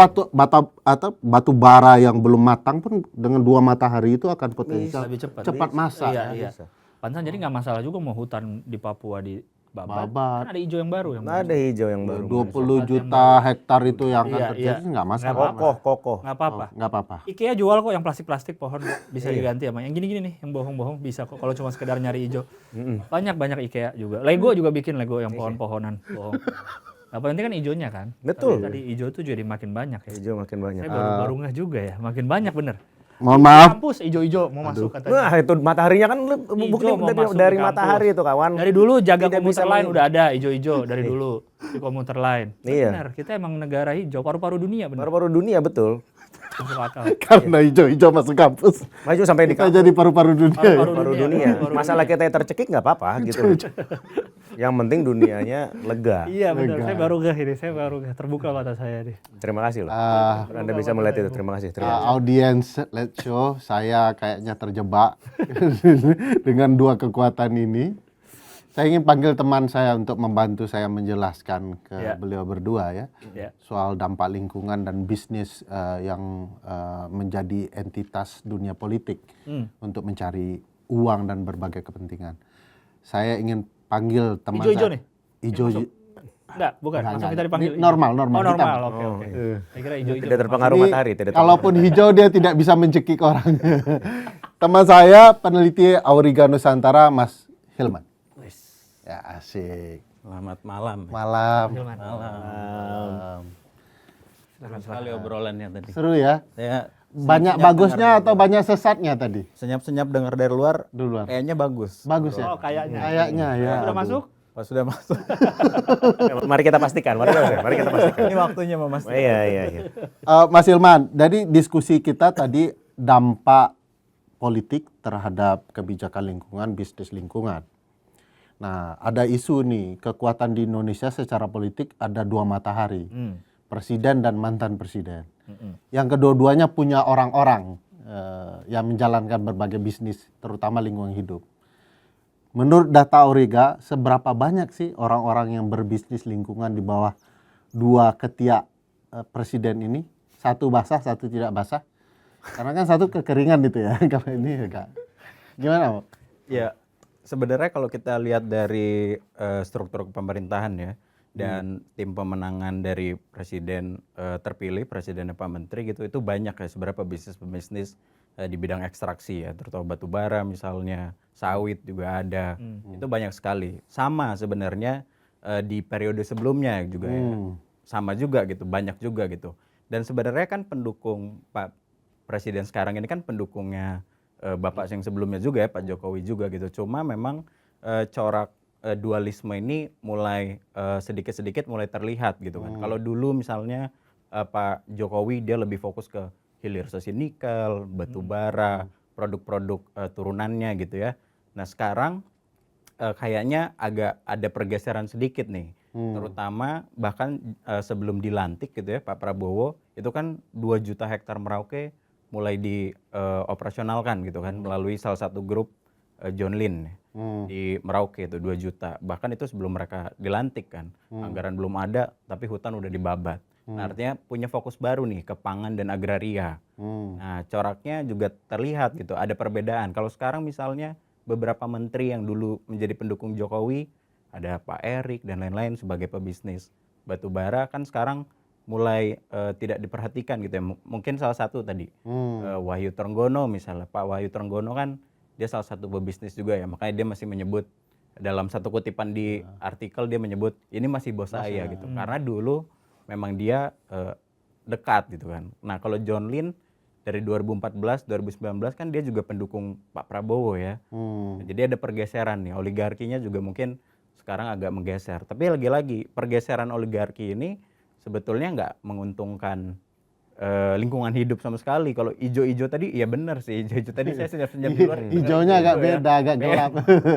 batu bara yang belum matang pun dengan 2 matahari itu akan potensial
Lebih cepat.
cepat masak.
Iya,
ya.
iya. Pantesan jadi nggak masalah juga mau hutan di Papua di Babat.
Babat.
Kan ada hijau yang baru yang
Ada hijau yang baru.
20 juta hektar itu yang akan
Iya,
terjadi
iya.
nggak masalah.
Kokoh.
nggak apa-apa.
Nggak apa-apa.
IKEA jual kok yang plastik-plastik pohon bisa diganti sama yang gini-gini nih, yang bohong-bohong bisa kok kalau cuma sekedar nyari hijau. Banyak IKEA juga. Lego juga bikin Lego yang pohon-pohonan bohong. Apa penting kan hijaunya kan?
Betul.
Tadi hijau tuh jadi makin banyak ya.
Hijau makin banyak.
Saya baru ngeh juga ya, makin banyak bener.
Mohon maaf.
Kampus hijau-hijau mau masuk katanya.
Nah, itu mataharinya kan bukti
mau masuk
dari
di kampus.
matahari itu kawan.
Dari dulu jaga
Tidak
komuter
bisa
lain udah ada hijau-hijau dari dulu di komuter lain.
Iya.
Benar, kita emang negara hijau, paru-paru dunia benar.
Paru-paru dunia betul.
Masuk akal.
Karena hijau-hijau masuk kampus.
Maju sampai di
Kita jadi paru-paru dunia.
paru dunia. Masalah kita yang tercekik nggak apa-apa gitu. Yang penting dunianya lega.
Iya benar, saya baru terbuka mata saya deh.
Terima kasih loh.
Ah,
Anda bisa melihat itu. Terima kasih.
audiens Let's Show, saya kayaknya terjebak dengan 2 kekuatan ini. Saya ingin panggil teman saya untuk membantu saya menjelaskan ke beliau berdua ya
Ya.
soal dampak lingkungan dan bisnis yang menjadi entitas dunia politik untuk mencari uang dan berbagai kepentingan. Saya ingin panggil teman
Hijau-hijau
saya.
nih?
Hijau.
Enggak, bukan.
Enggak,
Langsung
enggak.
kita dipanggil.
Ini normal.
Oh,
Kita-
normal. Oke. Saya kira hijau-hijau.
Tidak terpengaruh
Ini
matahari. Tidak
kalaupun hijau dia tidak bisa mencekik orang. Teman saya peneliti Auriga Nusantara Mas Hilman. Ya asik.
Selamat malam.
Malam.
Malam. Seru sekali obrolannya tadi.
Seru ya.
Saya
Banyak
senyap-senyap
bagusnya
dengar
atau banyak sesatnya tadi?
senyap-senyap dengar dari luar.
Duluan.
Kayaknya bagus.
Bagus ya.
Oh, kayaknya.
Kayaknya ya.
Udah
aduh.
masuk?
Pas sudah masuk.
Mari kita pastikan. Mari kita pastikan.
Ini waktunya memastikan.
Iya.
Mas Hilman, dari diskusi kita tadi dampak politik terhadap kebijakan lingkungan, bisnis lingkungan. Nah, ada isu nih, kekuatan di Indonesia secara politik ada 2 matahari, presiden dan mantan presiden. Yang kedua-duanya punya orang-orang yang menjalankan berbagai bisnis, terutama lingkungan hidup. Menurut data Auriga, seberapa banyak sih orang-orang yang berbisnis lingkungan di bawah 2 ketiak presiden ini? Satu basah, satu tidak basah. Karena kan satu kekeringan itu ya, kalau ini enggak. Gimana, Pak?
Ya, sebenarnya kalau kita lihat dari struktur pemerintahan ya dan tim pemenangan dari presiden terpilih, presiden dan Pak Menteri gitu, itu banyak ya seberapa bisnis-bisnis di bidang ekstraksi ya, terutama batu bara misalnya, sawit juga ada. Itu banyak sekali. Sama sebenarnya di periode sebelumnya juga ya. Sama juga gitu, banyak juga gitu. Dan sebenarnya kan pendukung Pak Presiden sekarang ini kan pendukungnya Bapak yang sebelumnya juga ya, Pak Jokowi juga gitu. Cuma memang corak dualisme ini mulai sedikit-sedikit mulai terlihat gitu kan. Kalau dulu misalnya Pak Jokowi dia lebih fokus ke hilirisasi nikel, batu bara, produk-produk turunannya gitu ya. Nah sekarang kayaknya agak ada pergeseran sedikit nih. Terutama bahkan sebelum dilantik gitu ya Pak Prabowo, itu kan 2 juta hektar Merauke mulai dioperasionalkan gitu kan melalui salah satu grup John Lin di Merauke itu 2 juta. Bahkan itu sebelum mereka dilantik kan. Anggaran belum ada tapi hutan udah dibabat. Nah, artinya punya fokus baru nih ke pangan dan agraria. Nah, coraknya juga terlihat gitu, ada perbedaan. Kalau sekarang misalnya beberapa menteri yang dulu menjadi pendukung Jokowi, ada Pak Erik dan lain-lain sebagai pebisnis. Batu bara kan sekarang mulai tidak diperhatikan gitu ya. Mungkin salah satu tadi Wahyu Trenggono misalnya. Pak Wahyu Trenggono kan dia salah satu pebisnis juga ya. Makanya dia masih menyebut dalam satu kutipan di artikel dia menyebut ini masih bos saya gitu. Karena dulu memang dia dekat gitu kan. Nah, kalau John Lin dari 2014, 2019 kan dia juga pendukung Pak Prabowo ya. Jadi ada pergeseran nih, oligarkinya juga mungkin sekarang agak menggeser. Tapi lagi-lagi pergeseran oligarki ini sebetulnya nggak menguntungkan lingkungan hidup sama sekali. Kalau ijo-ijo tadi, ya benar sih, ijo-ijo tadi saya senyap-senyap di luar.
Hijaunya agak
Ijo
beda, agak gelap.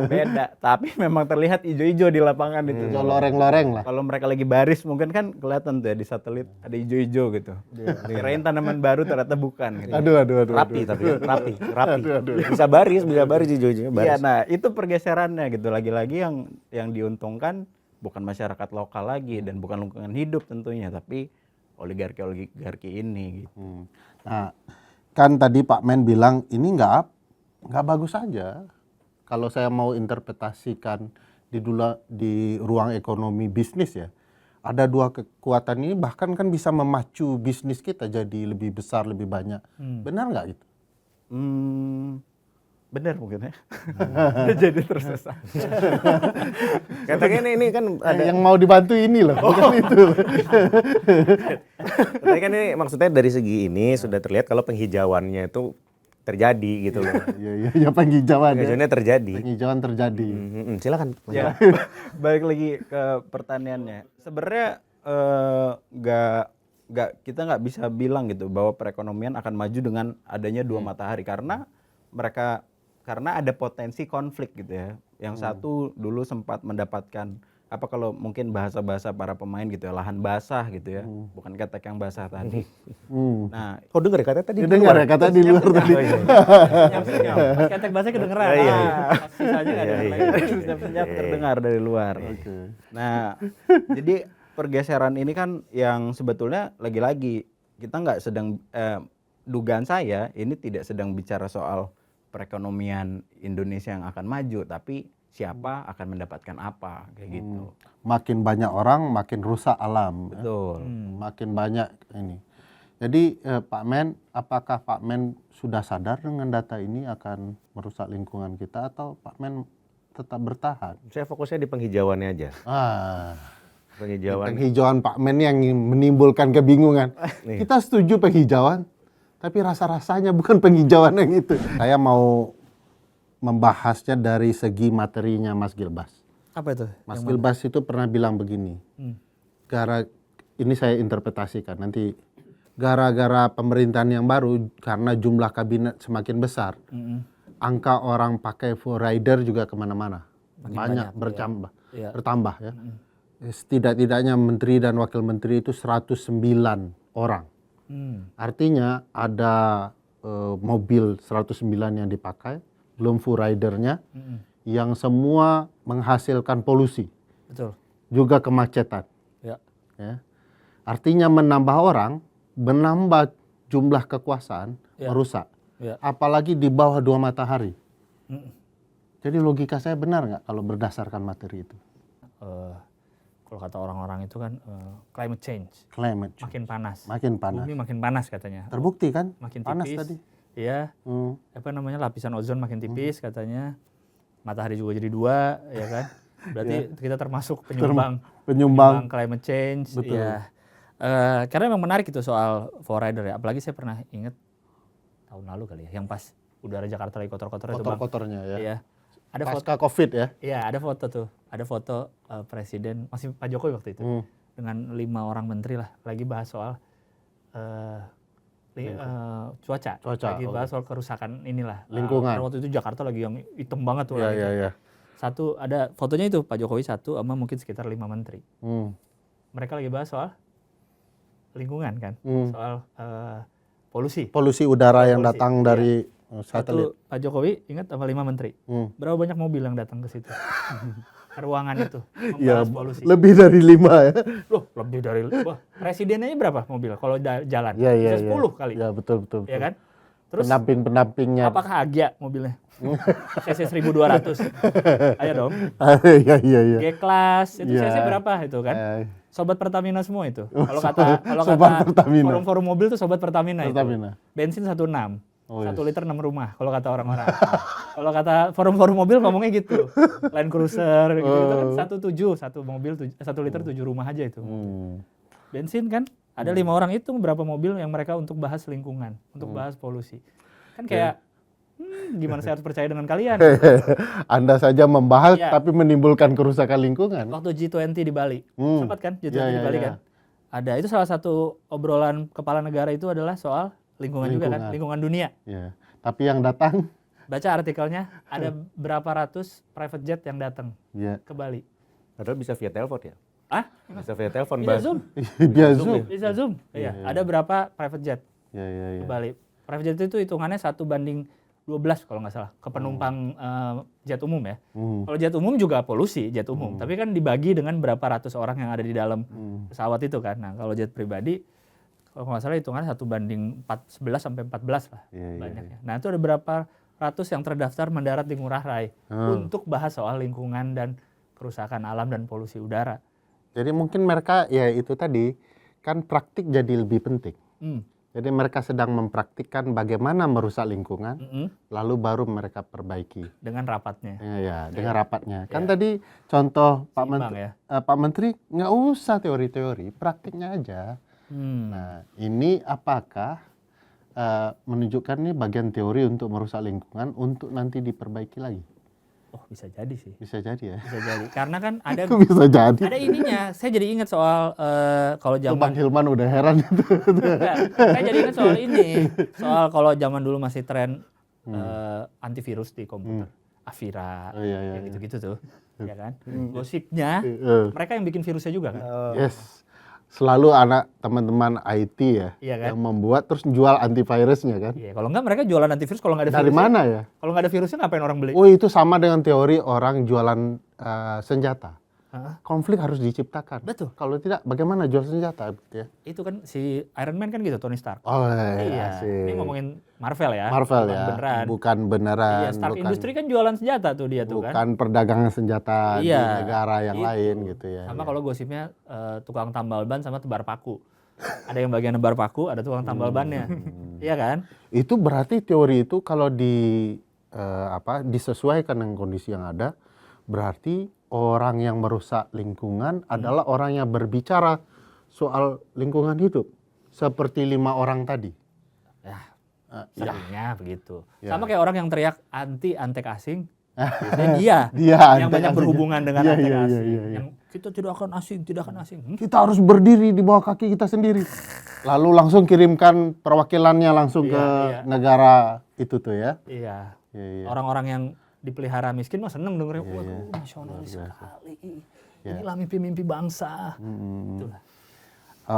Beda, tapi memang terlihat ijo-ijo di lapangan itu.
Hijau loreng-loreng lah.
Kalau mereka lagi baris mungkin kan kelihatan tuh ya di satelit ada ijo-ijo gitu. Kirain tanaman baru ternyata bukan. Gitu.
Aduh.
Rapi tapi kan, rapi. Bisa baris hijau-hijaunya
Iya,
baris.
nah itu pergeserannya gitu. Lagi-lagi yang diuntungkan bukan masyarakat lokal lagi dan bukan lingkungan hidup tentunya, tapi oligarki ini gitu.
Nah, kan tadi Pak Men bilang ini nggak bagus aja. Kalau saya mau interpretasikan di ruang ekonomi bisnis ya, ada 2 kekuatan ini bahkan kan bisa memacu bisnis kita jadi lebih besar, lebih banyak. Benar nggak gitu?
Bener mungkin ya. Jadi tersesat.
Katanya ini kan ada
Yang mau dibantu ini loh, bukan itu.
katanya kan ini maksudnya dari segi ini sudah terlihat kalau penghijauannya itu terjadi gitu loh.
Iya, penghijauan ya.
Penghijauannya terjadi.
Penghijauan terjadi.
Silakan.
Ya, balik lagi ke pertanyaannya. Sebenarnya kita nggak bisa bilang gitu bahwa perekonomian akan maju dengan adanya 2 matahari karena ada potensi konflik gitu ya. Yang satu dulu sempat mendapatkan kalau mungkin bahasa-bahasa para pemain gitu ya, lahan basah gitu ya. Bukan ketek yang basah tadi. Nah,
Kau dengar ya katanya tadi?
Dengar ya kata di luar tadi.
Pas ketek bahasa kedengeran. Sisanya nggak dengar lagi.
senyap terdengar dari luar. Nah, jadi pergeseran ini kan yang sebetulnya lagi-lagi kita nggak sedang dugaan saya ini tidak sedang bicara soal perekonomian Indonesia yang akan maju, tapi siapa akan mendapatkan apa kayak gitu.
Makin banyak orang, makin rusak alam.
Betul.
Makin banyak ini. Jadi Pak Men, apakah Pak Men sudah sadar dengan data ini akan merusak lingkungan kita atau Pak Men tetap bertahan?
Saya fokusnya di penghijauannya aja.
Penghijauan Pak Men yang menimbulkan kebingungan. Kita setuju penghijauan, tapi rasa-rasanya bukan penghijauan yang itu. Saya mau membahasnya dari segi materinya Mas Gilbas.
Apa itu?
Mas Gilbas itu pernah bilang begini. Ini saya interpretasikan nanti. Gara-gara pemerintahan yang baru, karena jumlah kabinet semakin besar, angka orang pakai full rider juga kemana-mana. Banyak bertambah ya. Setidak-tidaknya menteri dan wakil menteri itu 109 orang. Artinya ada mobil 109 yang dipakai, belum full ridernya, yang semua menghasilkan polusi.
Betul.
Juga kemacetan.
Ya.
Ya. Artinya menambah orang, menambah jumlah kekuasaan, merusak.
Ya.
Apalagi di bawah 2 matahari. Jadi logika saya benar nggak kalau berdasarkan materi itu?
Kalau kata orang-orang itu kan climate change.
Climate change.
Makin panas.
Makin panas.
Bumi makin panas katanya.
Terbukti kan?
Makin
panas
tipis.
tadi.
Iya. Lapisan ozon makin tipis katanya. Matahari juga jadi 2, ya kan? Berarti kita termasuk penyumbang climate change.
Betul.
Ya. Karena memang menarik itu soal forrider ya. Apalagi saya pernah ingat tahun lalu kali ya, yang pas udara Jakarta lagi kotor-kotor itu Bang.
Kotor-kotornya ya.
Iya. Ada foto
Pasca Covid ya.
Iya, ada foto tuh. Ada foto presiden, masih Pak Jokowi waktu itu. Dengan 5 orang menteri lah, lagi bahas soal cuaca. Lagi bahas soal kerusakan inilah.
Lingkungan.
Waktu itu Jakarta lagi yang hitam banget tuh.
Iya.
Satu, ada fotonya itu Pak Jokowi satu sama mungkin sekitar 5 menteri. Mereka lagi bahas soal lingkungan kan. Soal polusi.
Polusi udara yang datang dari Satelit.
Pak Jokowi ingat sama 5 menteri. Berapa banyak mobil yang datang ke situ? Ke ruangan itu
Ya,
membahas polusi.
lebih dari 5 ya.
Loh, lebih dari wah, presidennya berapa mobil kalau jalan?
Iya, iya,
Bisa
iya.
10 kali.
Ya, betul.
Ya kan? Terus
Pendamping-pendampingnya.
apakah Agya mobilnya? CC 1200. Ayo dong.
Iya.
G-Class itu
Iya.
CC berapa itu kan? Sobat Pertamina semua itu. Kalau
Sobat
kata
Pertamina.
forum-forum mobil tuh sobat Pertamina,
Pertamina.
itu. Bensin 1,6.
Oh,
1 liter 6 rumah kalau kata orang-orang. Kalau kata forum-forum mobil ngomongnya gitu. Land Cruiser gitu, itu kan 1,7, 1 liter 7 rumah aja itu. Bensin kan ada 5 orang hitung berapa mobil yang mereka untuk bahas lingkungan, untuk bahas polusi. Kan kayak gimana saya harus percaya dengan kalian?
Anda saja membahas
Iya.
tapi menimbulkan kerusakan lingkungan.
Waktu G20 di Bali, sempat kan G20
Iya,
di
iya,
Bali
iya.
kan? Ada, itu salah satu obrolan kepala negara itu adalah soal lingkungan juga kan, lingkungan dunia.
Ya. Tapi yang datang,
Baca artikelnya, ada berapa ratus private jet yang datang
ya.
ke Bali.
Padahal bisa via telepon ya.
Ah?
Bisa via telepon,
Bisa
Bang.
Zoom?
Dia Zoom.
Bisa Zoom? Iya, ada berapa private jet
Ya.
ke Bali. Private jet itu hitungannya 1:12 kalau nggak salah, ke penumpang jet umum ya. Kalau jet umum juga polusi, jet umum. Tapi kan dibagi dengan berapa ratus orang yang ada di dalam pesawat itu kan. Nah kalau jet pribadi, kalau nggak salah hitungannya 1:11 sampai 14 lah banyaknya. Nah itu ada berapa ratus yang terdaftar mendarat di Ngurah Rai untuk bahas soal lingkungan dan kerusakan alam dan polusi udara.
Jadi mungkin mereka ya itu tadi kan praktik jadi lebih penting. Jadi mereka sedang mempraktikkan bagaimana merusak lingkungan, lalu baru mereka perbaiki.
Dengan rapatnya.
Ya, dengan rapatnya. Kan tadi contoh Pak
Seimbang
Menteri,
ya.
Pak Menteri nggak usah teori-teori, praktiknya aja. Nah, ini apakah menunjukkan nih bagian teori untuk merusak lingkungan untuk nanti diperbaiki lagi?
Oh bisa jadi sih.
Bisa jadi ya.
Bisa jadi. Karena kan ada
Itu bisa jadi.
ada ininya. Saya jadi ingat soal kalau
Tuh
zaman
Bang Hilman udah heran itu.
Enggak, saya jadi ingat soal ini. Soal kalau zaman dulu masih tren antivirus di komputer. Avira,
Oh, iya,
kayak gitu-gitu tuh. Ya kan? Gosipnya mereka yang bikin virusnya juga kan?
Yes. Selalu anak teman-teman IT ya
Iya kan?
yang membuat terus jual antivirusnya kan.
Iya, kalau enggak mereka jualan antivirus kalau nggak ada
Dari
virusnya.
mana ya?
Kalau nggak ada virusnya ngapain orang beli?
Oh, itu sama dengan teori orang jualan senjata.
Hah?
Konflik harus diciptakan.
Betul.
Kalau tidak, bagaimana jual senjata? Gitu ya.
Itu kan si Iron Man kan gitu, Tony Stark.
Oh,
Iya.
asik.
Ini ngomongin Marvel ya.
Marvel
bukan
ya,
Beneran.
bukan beneran,
Iya, Stark
bukan,
Industry kan jualan senjata tuh dia tuh kan.
bukan perdagangan senjata di
Iya,
negara yang
itu.
lain gitu ya.
Sama kalau gosipnya tukang tambal ban sama tebar paku. Ada yang bagian nebar paku, ada tukang tambal bannya. Iya kan?
Itu berarti teori itu kalau disesuaikan dengan kondisi yang ada, berarti orang yang merusak lingkungan adalah orang yang berbicara soal lingkungan hidup, seperti 5 orang tadi.
Ya, seringnya begitu.
Ya.
Sama kayak orang yang teriak anti antek asing. Biasanya dia
Dia
yang
antek
banyak
asing.
berhubungan dengan
Iya,
antek
iya,
asing.
iya, iya.
Yang kita tidak akan asing, tidak akan asing.
Kita harus berdiri di bawah kaki kita sendiri. Lalu langsung kirimkan perwakilannya langsung
Iya,
ke
iya.
negara itu tuh ya.
Iya.
Iya, iya.
Orang-orang yang dipelihara miskin mah seneng dengernya. Waduh, nasionalis sekali. Inilah mimpi-mimpi bangsa. Itulah.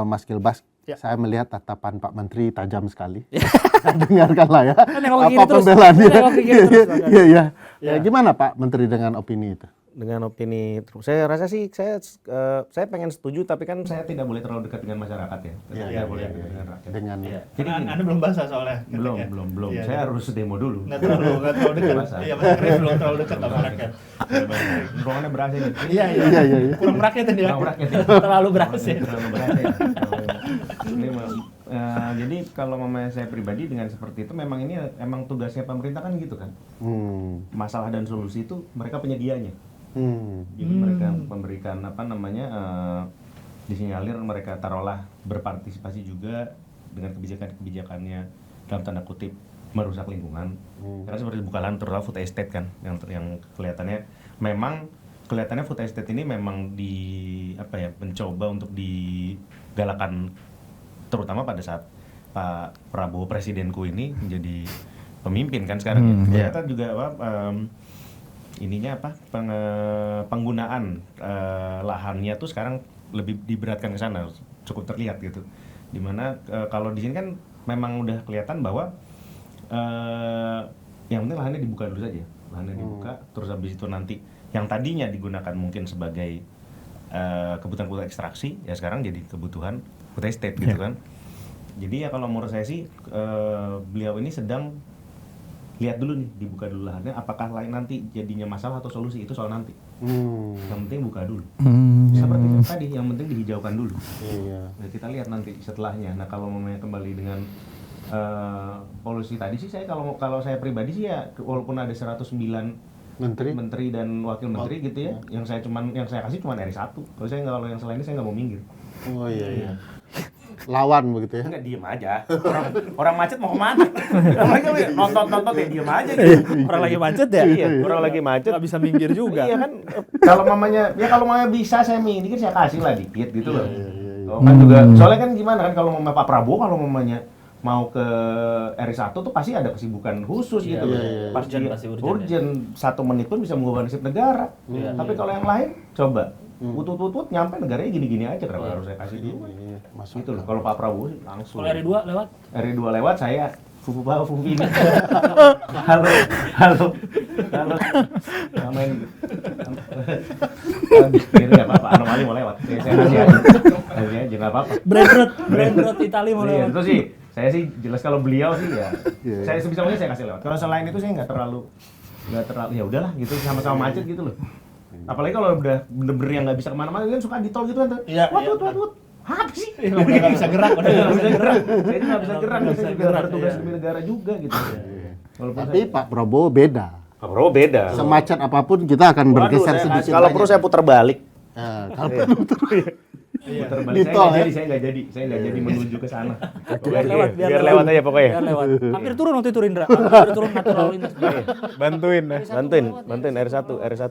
Mas Gilbas,
Ya.
saya melihat tatapan Pak Menteri tajam sekali. Dengarkanlah ya.
nengok ke kiri
Apa
terus.
pembelaannya.
Nengok ke kiri terus, makanya.
Iya, iya.
Ya.
Gimana Pak Menteri dengan opini itu?
Dengan opini, saya rasa sih saya pengen setuju, tapi kan saya tidak boleh terlalu dekat dengan masyarakat ya. Saya tidak boleh dekat dengan rakyat.
Dengan
Jadi Anda belum basah soalnya.
Belum. Saya harus demo dulu.
Nggak terlalu dekat. Iya, Mas Kris belum terlalu dekat sama rakyat.
Ruangannya berasa ini.
Iya. Kurang rakyat dia.
Kurang rakyat ya.
Terlalu berasa.
Terlalu berasa ya. Jadi kalau mamanya saya pribadi dengan seperti itu, memang ini emang tugasnya pemerintah kan gitu kan. Masalah dan solusi itu mereka penyedianya. Jadi mereka memberikan disinyalir mereka taruhlah berpartisipasi juga dengan kebijakannya dalam tanda kutip merusak lingkungan. Karena seperti Bukalan terutama food estate kan yang kelihatannya food estate ini memang mencoba untuk digalakan terutama pada saat Pak Prabowo presidenku ini menjadi pemimpin kan sekarang ya. Ternyata juga penggunaan lahannya tuh sekarang lebih diberatkan ke sana, cukup terlihat gitu. Dimana kalau di sini kan memang udah kelihatan bahwa Yang penting lahannya dibuka dulu saja, lahannya dibuka, terus habis itu nanti yang tadinya digunakan mungkin sebagai kebutuhan ekstraksi, ya sekarang jadi kebutuhan food estate gitu kan. Jadi ya kalau menurut saya sih beliau ini sedang lihat dulu nih, dibuka dulu lahannya, apakah nanti jadinya masalah atau solusi, itu soal nanti. Yang penting buka dulu. Seperti tadi, yang penting dihijaukan dulu. Nah, kita lihat nanti setelahnya. Nah, kalau mau kembali dengan polusi tadi sih, saya kalau saya pribadi sih ya, walaupun ada 109 menteri dan wakil menteri gitu ya, yang saya kasih cuma RI 1. Kalau yang selain ini saya nggak mau minggir.
Oh iya. Lawan begitu ya?
Enggak, diem aja. Orang macet mau kemana? Orang nonton ya diem aja gitu.
Orang lagi macet ya?
Iya, orang lagi macet.
Nggak bisa minggir juga.
Iya kan, kalau mamanya bisa saya minggir, saya kasih lah dikit gitu loh. Kan juga, soalnya kan gimana kan, kalau mamanya Pak Prabowo, kalau mamanya mau ke RI 1 tuh pasti ada kesibukan khusus gitu. Pasti urgent, 1 menit pun bisa mengubah nasib negara. Tapi kalau yang lain, coba. Utut nyampe negaranya gini-gini aja, kenapa harus saya kasih dulu? Gitu loh. Kalau Pak Prabowo sih langsung.
Kalau RI 2 lewat?
RI 2 lewat, saya Fufu ini. Halo. Main. Ini nggak apa-apa, anomali mau lewat. Saya kasih aja, nggak apa-apa.
Brand road Itali mau lewat.
Itu sih, saya sih jelas kalau beliau sih ya. Saya sebisa mungkin saya kasih lewat. Kalau selain itu saya nggak terlalu ya udahlah gitu, sama-sama macet gitu loh. Apalagi kalau udah bener-bener yang nggak bisa kemana-mana, kan suka di tol gitu kan. Wat. Apa sih?
Nggak bisa gerak.
Nggak bisa gerak. Saya nggak bisa gerak. Saya juga bertugas demi negara juga gitu.
Tapi Pak Prabowo beda.
Pak Prabowo beda.
Semacet apapun kita akan bergeser sedikit.
Kalau perlu saya putar balik.
Kalau perlu
Putar balik.
Di tol ya?
Saya nggak jadi menuju ke sana.
Biar
lewat aja pokoknya.
Biar lewat. Hampir turun waktu itu Rindra. Hampir turun ngatur lalu lintas.
Bantuin.
Bantuin R1.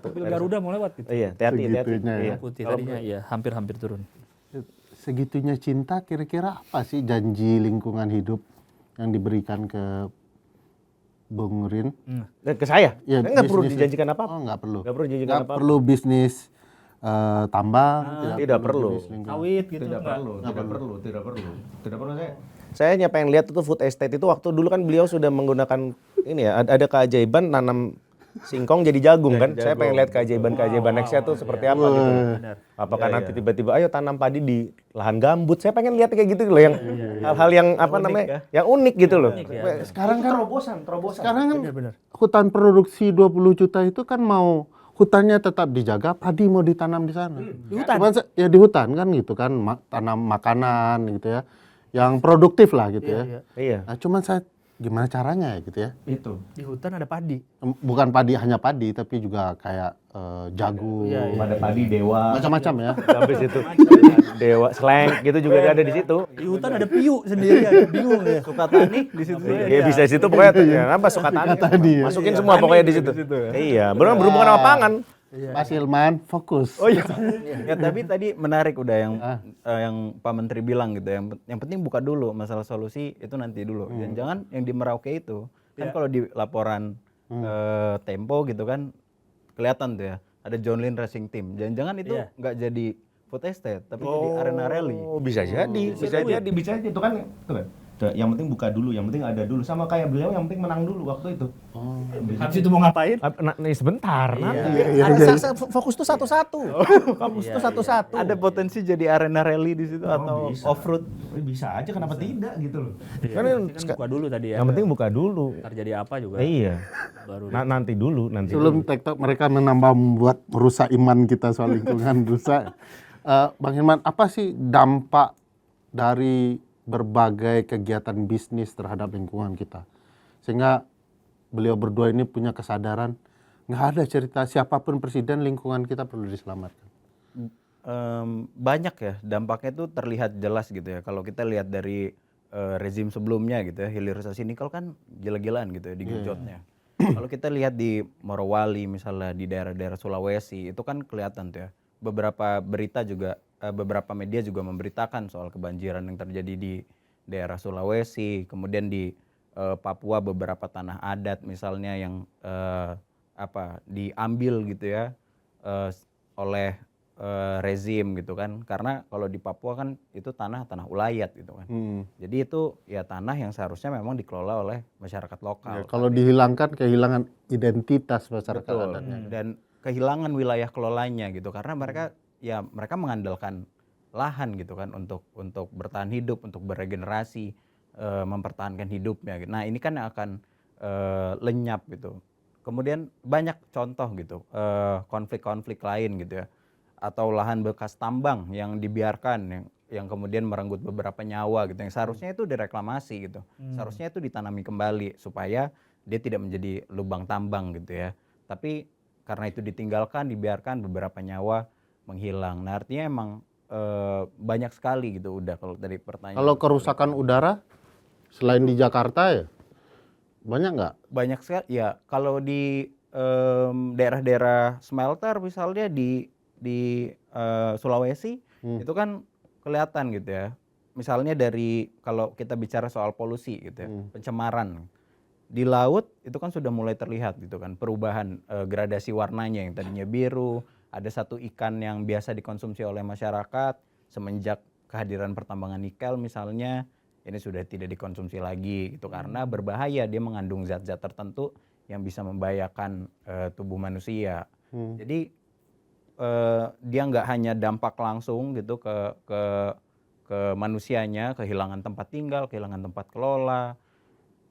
Mobil Garuda mau lewat gitu.
Iya, hati-hati.
Segitunya ya.
Putih tadinya iya, hampir turun.
Segitunya cinta, kira-kira apa sih janji lingkungan hidup yang diberikan ke Bung Rin?
Ke saya?
Ya,
Nggak perlu
bisnis-
dijanjikan apa-apa.
Oh, nggak perlu.
Nggak perlu dijanjikan
Nggak
apa-apa.
perlu bisnis tambang.
tidak perlu.
bisnis lingkungan.
Sawit gitu.
Tidak
enggak.
perlu. Saya hanya pengen lihat itu food estate itu, waktu dulu kan beliau sudah menggunakan ini ya, ada keajaiban nanam singkong jadi jagung kan. Saya pengen lihat keajaiban nextnya tuh seperti apa gitu. Apakah nanti tiba-tiba ayo tanam padi di lahan gambut. Saya pengen lihat kayak gitu loh, yang hal-hal yang apa namanya? Yang unik gitu loh.
Sekarang kan
terobosan.
Sekarang kan hutan produksi 20 juta itu kan mau hutannya tetap dijaga, padi mau ditanam di sana. Di
hutan?
Ya di hutan kan gitu kan, tanam makanan gitu ya. Yang produktif lah gitu ya.
Iya.
Nah, cuman saya gimana caranya ya gitu ya.
Itu.
Di hutan ada padi.
Bukan padi, hanya padi tapi juga kayak jagung,
Ada padi dewa.
macam-macam ya.
Habis itu dewa slang gitu juga ada di situ.
Di hutan ada piu sendiri, ada bingung ya.
Sukatani di situ.
Iya bisa di situ pokoknya ya, apa Sukatani. Masukin semua pokoknya di situ. Iya, berhubungan sama pangan.
Mas Hilman fokus.
Oh iya. Ya tapi tadi menarik udah yang Pak Menteri bilang gitu. Yang penting buka dulu, masalah solusi itu nanti dulu. Dan jangan yang di Merauke itu. Kan kalau di laporan Tempo gitu kan kelihatan tuh ya, ada John Lynn Racing Team. Jangan-jangan itu nggak jadi food estate tapi jadi arena rally.
Oh, bisa jadi. Bisa jadi itu kan. Yang penting buka dulu, yang penting ada dulu. Sama kayak beliau, yang penting menang dulu waktu itu.
Habis itu mau ngapain?
Nih sebentar, fokus tuh satu-satu. Fokus tuh satu-satu.
Ada potensi jadi arena rally di situ atau
bisa.
off-road.
Bisa aja, kenapa tidak gitu loh.
Kan buka dulu tadi ya.
Yang penting buka dulu.
Ntar jadi apa juga.
Iya.
Baru
Nanti dulu.
Sebelum TikTok mereka membuat merusak iman kita soal lingkungan rusak. Bang Hilman, apa sih dampak dari berbagai kegiatan bisnis terhadap lingkungan kita? Sehingga beliau berdua ini punya kesadaran, nggak ada cerita siapapun presiden, lingkungan kita perlu diselamatkan.
Banyak ya, dampaknya itu terlihat jelas gitu ya. Kalau kita lihat dari rezim sebelumnya gitu ya, hilirisasi nikel kan gila-gilaan gitu ya digejotnya. Kalau kita lihat di Morowali misalnya, di daerah-daerah Sulawesi, itu kan kelihatan tuh ya. Beberapa berita juga, beberapa media juga memberitakan soal kebanjiran yang terjadi di daerah Sulawesi, kemudian di Papua beberapa tanah adat misalnya yang diambil gitu ya oleh rezim gitu kan, karena kalau di Papua kan itu tanah ulayat gitu kan. Jadi itu ya tanah yang seharusnya memang dikelola oleh masyarakat lokal.
Kalau dihilangkan, kehilangan identitas masyarakat
Betul.
adatnya.
Dan kehilangan wilayah kelolanya gitu, karena mereka mengandalkan lahan gitu kan untuk bertahan hidup, untuk beregenerasi, mempertahankan hidupnya. Nah ini kan yang akan lenyap gitu. Kemudian banyak contoh gitu, konflik-konflik lain gitu ya, atau lahan bekas tambang yang dibiarkan, yang kemudian merenggut beberapa nyawa gitu, yang seharusnya itu direklamasi gitu, seharusnya itu ditanami kembali supaya dia tidak menjadi lubang tambang gitu ya. Tapi karena itu ditinggalkan, dibiarkan, beberapa nyawa menghilang. Nah artinya emang banyak sekali gitu udah kalau dari pertanyaan.
Kalau kerusakan udara selain di Jakarta ya banyak nggak?
Banyak sekali ya. Kalau di daerah-daerah smelter misalnya di Sulawesi itu kan kelihatan gitu ya. Misalnya dari kalau kita bicara soal polusi gitu ya, pencemaran di laut itu kan sudah mulai terlihat gitu kan perubahan gradasi warnanya, yang tadinya biru. Ada satu ikan yang biasa dikonsumsi oleh masyarakat, semenjak kehadiran pertambangan nikel misalnya, ini sudah tidak dikonsumsi lagi gitu karena berbahaya, dia mengandung zat-zat tertentu yang bisa membahayakan tubuh manusia. Jadi dia nggak hanya dampak langsung gitu ke manusianya, kehilangan tempat tinggal, kehilangan tempat kelola,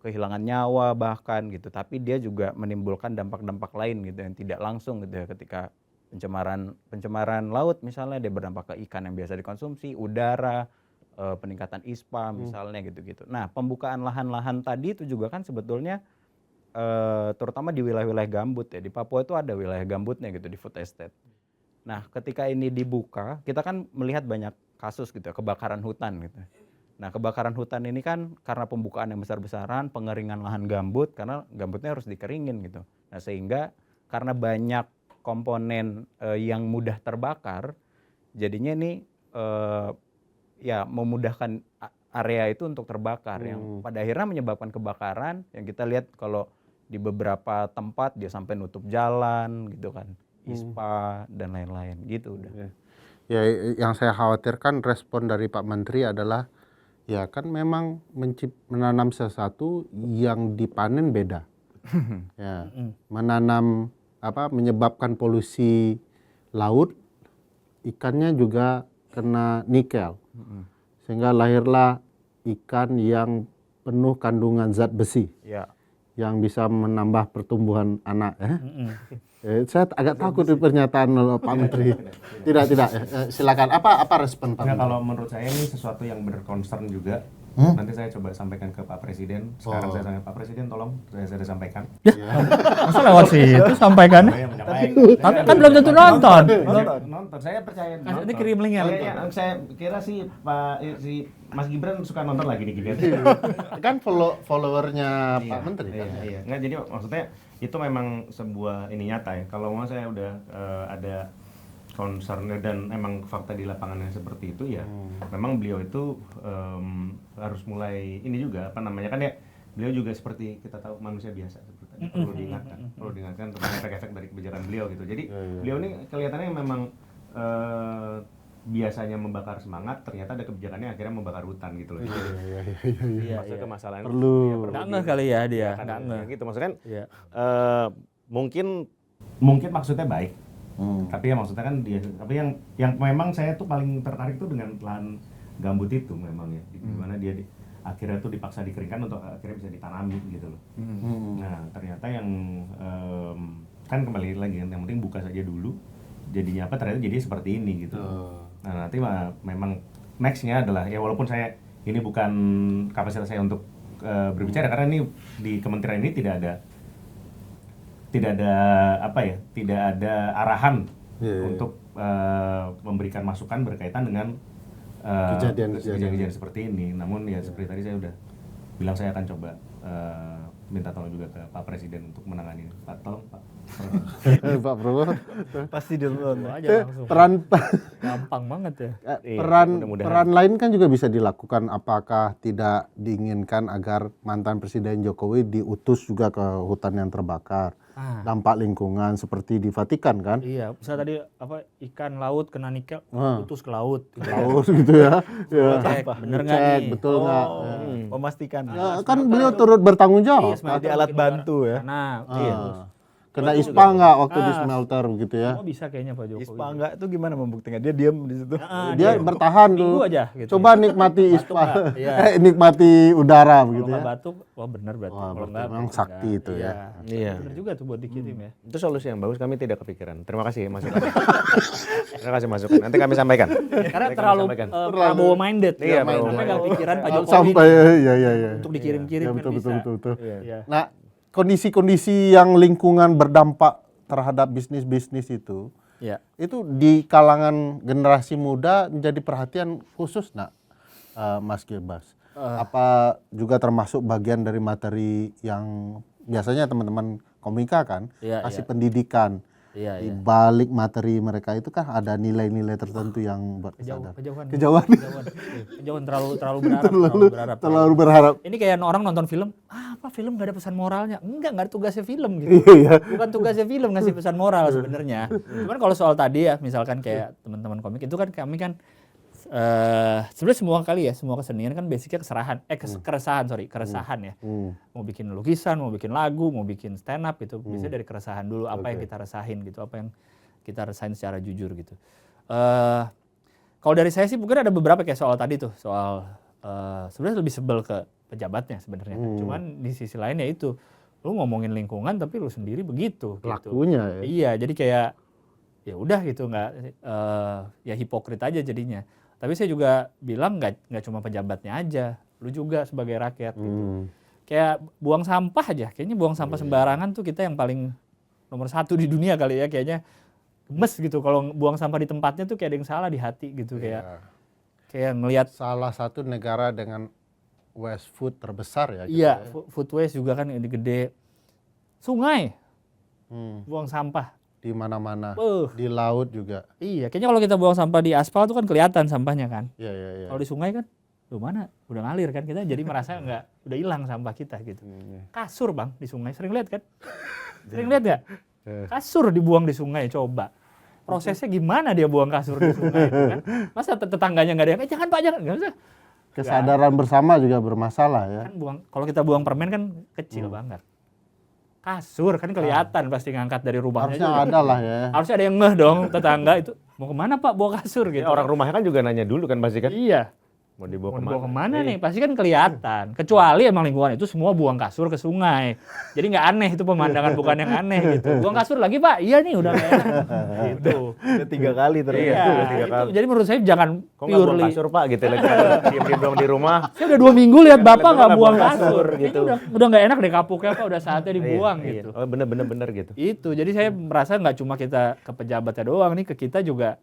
kehilangan nyawa bahkan gitu, tapi dia juga menimbulkan dampak-dampak lain gitu yang tidak langsung gitu ya. Ketika pencemaran laut misalnya, dia berdampak ke ikan yang biasa dikonsumsi, udara, peningkatan ISPA misalnya gitu-gitu. Nah pembukaan lahan-lahan tadi itu juga kan sebetulnya terutama di wilayah-wilayah gambut ya, di Papua itu ada wilayah gambutnya gitu, di food estate. Nah ketika ini dibuka, kita kan melihat banyak kasus gitu ya, kebakaran hutan gitu. Nah kebakaran hutan ini kan karena pembukaan yang besar-besaran, pengeringan lahan gambut, karena gambutnya harus dikeringin gitu. Nah sehingga karena banyak komponen yang mudah terbakar, jadinya ini ya memudahkan area itu untuk terbakar, yang pada akhirnya menyebabkan kebakaran yang kita lihat kalau di beberapa tempat dia sampai nutup jalan gitu kan, ISPA dan lain-lain gitu udah.
Ya, yang saya khawatirkan respon dari Pak Menteri adalah ya kan memang menanam sesuatu yang dipanen beda. Ya, menanam menyebabkan polusi laut, ikannya juga kena nikel. Sehingga lahirlah ikan yang penuh kandungan zat besi.
Ya.
Yang bisa menambah pertumbuhan anak. Saya agak takut di pernyataan Pak Menteri. Tidak. Silakan. Apa respon Pak Menteri?
Kalau menurut saya ini sesuatu yang berconcern juga. Nanti saya coba sampaikan ke Pak Presiden. Sekarang saya tanya Pak Presiden, tolong saya sampaikan.
Masa lewat situ sampaikan? Kan belum tentu nonton.
Nonton, saya percaya.
Ini kirim linknya.
Saya kira si Mas Gibran suka nonton lagi nih Gibran.
Kan followernya Pak Menteri kan.
Iya. Nggak, jadi maksudnya itu memang sebuah ini nyata ya. Kalau mau saya udah ada concern dan emang fakta di lapangannya seperti itu ya. Memang beliau itu harus mulai ini juga kan ya, beliau juga seperti kita tahu manusia biasa seperti tadi, perlu diingatkan tentang efek-efek dari kebijakan beliau gitu. Jadi beliau ini kelihatannya memang biasanya membakar semangat, ternyata ada kebijakannya akhirnya membakar hutan gitu loh.
Iya.
Maksudnya kemasalahnya
Perlu.
Nggak ngeh kali ya dia.
kan,
Nggak ngeh.
gitu maksudnya.
Iya.
Mungkin maksudnya baik. Tapi ya maksudnya kan tapi yang memang saya tuh paling tertarik tuh dengan lahan gambut itu memang ya, di mana dia akhirnya tuh dipaksa dikeringkan untuk akhirnya bisa ditanami gitu loh. Nah ternyata yang kan kembali lagi yang penting buka saja dulu, jadinya apa ternyata jadi seperti ini gitu. Nah nanti memang nextnya adalah ya, walaupun saya ini bukan kapasitas saya untuk berbicara karena ini di kementerian ini tidak ada arahan untuk memberikan masukan berkaitan dengan kejadian seperti ini. Namun ya seperti tadi saya udah bilang, saya akan coba minta tolong juga ke Pak Presiden untuk menangani. Pak, tolong Pak.
Pak Prabowo.
Pasti duluan
aja langsung.
Peran
Gampang banget ya.
peran lain kan juga bisa dilakukan. Apakah tidak diinginkan agar mantan Presiden Jokowi diutus juga ke hutan yang terbakar? dampak lingkungan seperti di Vatikan kan.
Iya, misalnya tadi apa ikan laut kena nikel, putus ke laut.
Laut gitu ya. Ya.
Cek, bener nggak
Cek,
nih?
betul nggak?
Memastikan.
Ya, kan beliau turut bertanggung jawab.
Jadi alat bantu ya.
Nah, iya.
Kena ISPA nggak waktu di smelter gitu ya?
Semua bisa kayaknya Pak Jokowi.
ISPA enggak itu gimana membuktikan? Dia diam di situ.
Dia bertahan
Minggu
dulu.
aja gitu.
Coba nikmati ISPA,
Iya.
nikmati udara
Kalau
begitu
nggak
ya.
batuk, wah bener berarti.
Wah,
Kalau
berarti
nggak,
memang sakti
enggak.
itu
Iya.
ya.
Iya.
Bener juga tuh buat dikirim ya.
Itu solusi yang bagus, kami tidak kepikiran. Terima kasih masukan. Terima kasih masukan. Nanti kami sampaikan.
Karena
Nanti kami
terlalu
sampaikan.
Prabowo minded.
Iya,
Sampai
Prabowo
nggak pikiran Pak Jokowi
Sampai ya.
untuk dikirim-kirim
Ya,
kan
betul,
bisa.
betul.
Iya.
Nah, kondisi-kondisi yang lingkungan berdampak terhadap bisnis-bisnis itu
Iya.
di kalangan generasi muda menjadi perhatian khusus Mas Gilbas. Apa juga termasuk bagian dari materi yang biasanya teman-teman komika kan
Iya,
kasih pendidikan.
Iya,
Di balik materi mereka itu kan ada nilai-nilai tertentu yang berkesadaran.
Kejauhan.
Kejauhan.
Kejauhan terlalu berharap.
Terlalu berharap.
Ini kayak orang nonton film, apa film gak ada pesan moralnya? Enggak ada tugasnya film gitu.
Iya.
Bukan tugasnya film ngasih pesan moral sebenarnya. Cuman kalau soal tadi ya, misalkan kayak teman-teman komik itu kan kami kan sebenarnya semua kesenian kan basicnya keresahan ya. Mau bikin lukisan, mau bikin lagu, mau bikin stand up gitu, biasanya dari keresahan dulu apa yang kita resahin gitu, apa yang kita resahin secara jujur gitu. Kalau dari saya sih mungkin ada beberapa kayak soal tadi tuh, soal sebenarnya lebih sebel ke pejabatnya sebenarnya. Cuman di sisi lain ya itu, lu ngomongin lingkungan tapi lu sendiri begitu.
Pelakunya
gitu. Iya, jadi kayak ya udah gitu, nggak ya hipokrit aja jadinya. Tapi saya juga bilang nggak cuma pejabatnya aja, lu juga sebagai rakyat gitu. Kayak buang sampah aja, kayaknya buang sampah sembarangan tuh kita yang paling nomor 1 di dunia kali ya, kayaknya gemes gitu kalau buang sampah di tempatnya tuh kayak ada yang salah di hati gitu, kayak ngelihat
salah satu negara dengan waste food terbesar ya.
iya, food waste juga kan gede. Sungai buang sampah
Di mana-mana, di laut juga.
iya, kayaknya kalau kita buang sampah di aspal tuh kan kelihatan sampahnya kan.
Iya.
Kalau di sungai kan lu mana udah ngalir kan, kita jadi merasa udah hilang sampah kita gitu. Kasur Bang di sungai sering lihat kan? Sering lihat nggak? Kasur dibuang di sungai, coba prosesnya gimana dia buang kasur di sungai itu kan? Masa tetangganya nggak ada yang jangan Pak, jangan, nggak usah.
Kesadaran bersama juga bermasalah ya.
Kan kalau kita buang permen kan kecil banget. Kasur kan kelihatan pasti ngangkat dari rumahnya.
Harusnya ada lah ya.
Harusnya ada yang ngeh dong tetangga itu, mau kemana Pak bawa kasur gitu.
Ya, orang rumahnya kan juga nanya dulu kan pasti kan.
Iya.
Mau dibawa
Mau
kemana?
dibawa kemana nih? Pasti kan kelihatan. Kecuali emang lingkungan itu semua buang kasur ke sungai. Jadi nggak aneh itu pemandangan, bukan yang aneh gitu. Buang kasur lagi Pak? Iya nih udah nggak enak. Gitu.
Udah 3 kali terus.
Iya,
udah 3
itu.
kali.
Jadi menurut saya jangan
Kok nggak buang
purely.
kasur Pak gitu lagi diam-diam doang di rumah.
Saya udah 2 minggu lihat Bapak nggak
nggak
buang
buang
kasur.
kasur,
Kayaknya
gitu.
udah nggak enak deh kapuknya Pak, udah saatnya dibuang
Iya,
gitu.
iya. Oh bener gitu.
Itu, jadi saya merasa nggak cuma kita ke pejabatnya doang nih, ke kita juga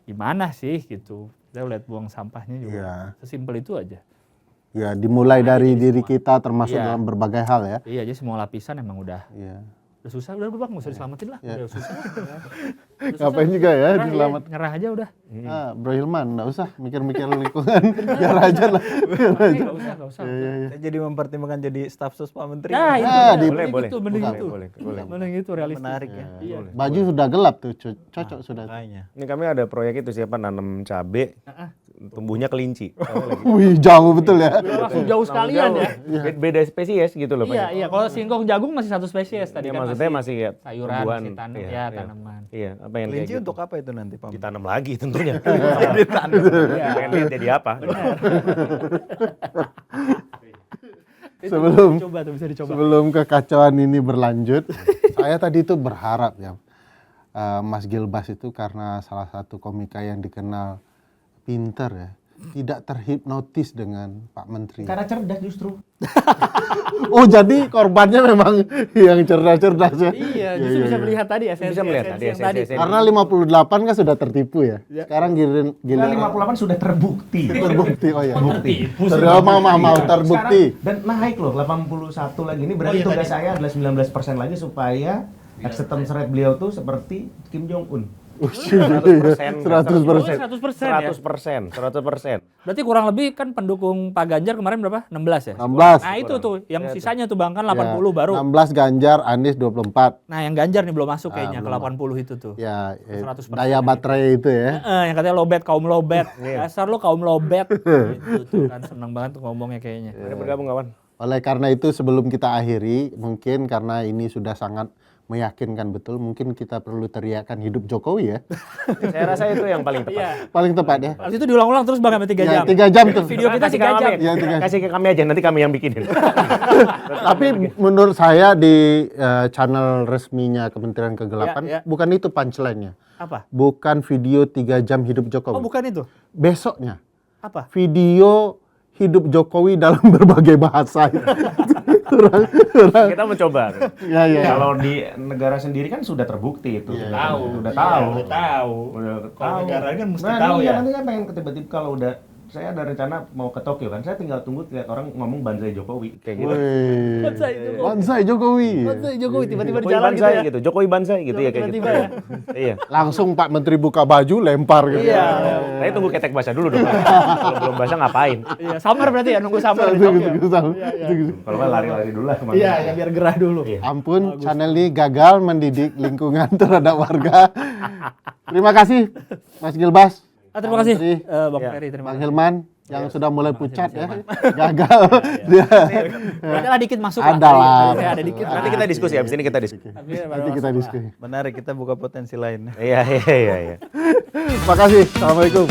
gimana sih gitu. Saya lihat buang sampahnya juga
Iya.
sesimpel itu aja.
Ya, dimulai dari diri kita termasuk
Iya.
dalam berbagai hal ya.
Iya, jadi semua lapisan emang udah
Iya.
susah, udah Bang, nggak usah diselamatin lah, udah susah.
Ngapain juga ya
Nyerah,
diselamat.
nyerah aja udah.
Bro Hilman, nggak usah mikir-mikir lingkungan, biar aja lah.
Nggak usah.
Saya jadi mempertimbangkan jadi staf sus Pak Menteri.
Nah, itu
boleh, boleh.
gitu, mending
Boleh,
itu.
boleh.
Mending itu realistis.
Menarik ya.
Iya.
Baju sudah gelap tuh, cocok sudah.
Makanya.
Ini kami ada proyek itu siapa nanam cabe, tumbuhnya kelinci.
Wih, jauh betul ya.
Udah langsung jauh sekalian ya.
Beda spesies gitu loh Pak.
Iya, iya. Kalau singkong jagung masih satu spesies tadi
Ya,
kan,
maksudnya masih ya
sayuran,
tumbuhan.
masih tanam,
Iya,
ya
iya.
tanaman.
Iya, apa yang
Kelinci
kayak gitu.
untuk apa itu nanti Pak?
Ditanam lagi tentunya.
Iya.
Pengen lihat jadi apa.
Sebelum
Coba tuh bisa dicoba.
sebelum kekacauan ini berlanjut, saya tadi itu berharap ya, Mas Gilbas itu karena salah satu komika yang dikenal pinter ya, tidak terhipnotis dengan Pak Menteri.
Karena cerdas justru.
Oh, jadi korbannya memang yang cerdas-cerdas ya?
Iya, justru bisa melihat tadi esensi.
Bisa melihat tadi
yang tadi.
esensi.
Karena 58 kan sudah tertipu ya. Sekarang
Karena
giliran
58 sudah terbukti.
terbukti. Oh ya.
Tertipu.
Mau terbukti.
Sekarang, dan naik loh 81 lagi. Ini berarti tugas saya adalah 19% lagi supaya acceptance rate beliau tuh seperti Kim Jong Un.
100%.
100% ya.
100%.
Berarti kurang lebih kan pendukung Pak Ganjar kemarin berapa? 16 ya?
16.
Nah itu tuh, yang sisanya tuh Bang kan 80 baru.
16 Ganjar, Anies 24.
Nah yang Ganjar nih belum masuk kayaknya ke 80 itu tuh.
Ya,
100%
daya baterai itu ya.
Yang katanya lobet, kaum lobet. Dasar lu kaum lobet. Gitu tuh kan seneng banget tuh ngomongnya kayaknya.
Mari bergabung kawan.
Oleh karena itu sebelum kita akhiri, mungkin karena ini sudah sangat meyakinkan betul, mungkin kita perlu teriakan hidup Jokowi ya.
Saya rasa itu yang paling tepat.
Iya.
Paling tepat ya.
Habis itu diulang-ulang terus Bang sampai 3 jam.
Ya, 3 jam tuh.
Video kita
kasih
3
ke
jam.
kami.
Ya, 3
Kasih ke kami aja, nanti kami yang bikinin.
Tapi menurut saya di channel resminya Kementerian Kegelapan,
Ya, ya.
bukan itu punchline-nya.
Apa?
Bukan video 3 jam hidup Jokowi.
Oh bukan itu.
Besoknya,
Apa?
video hidup Jokowi dalam berbagai bahasa.
Kita mencoba.
Ya, ya.
Kalau di negara sendiri kan sudah terbukti itu. Udah tahu. Udah tahu.
negara kan mesti
Nah,
tahu
iya,
ya.
nanti kan pengen tiba-tiba kalau udah saya ada rencana mau ke Tokyo kan, saya tinggal tunggu lihat orang ngomong Banzai Jokowi.
Kayak gitu.
Wih.
Banzai Jokowi.
Banzai Jokowi.
Banzai Jokowi tiba-tiba di
Jokowi
jalan gitu
Banzai
ya.
gitu. Jokowi Banzai gitu ya kayak gitu.
Tiba-tiba ya.
Iya.
Langsung Pak Menteri buka baju, lempar gitu.
Iya.
Saya tunggu ketek basah dulu dong. Kalau belum basah ngapain?
Iya, summer berarti ya nunggu summer di
Gitu,
Tokyo.
gitu, gitu.
Kalau kan lari-lari dulu lah kemana.
Iya, ya biar gerah dulu.
Ampun, channel ini gagal mendidik lingkungan terhadap warga. Terima kasih, Mas Gilbas.
Terima kasih
Menteri,
Bang Ferry, terima
Bang
kasih.
Hilman, yang sudah mulai pucat ya. Gagal. Dia.
Berarti lah dikit masuk
Ada lah.
Tadi ada dikit.
Nanti kita diskusi habis ini kita diskusi.
Tapi
Nanti kita diskusi.
Menarik, kita buka potensi lain.
Iya.
Terima kasih. Assalamualaikum.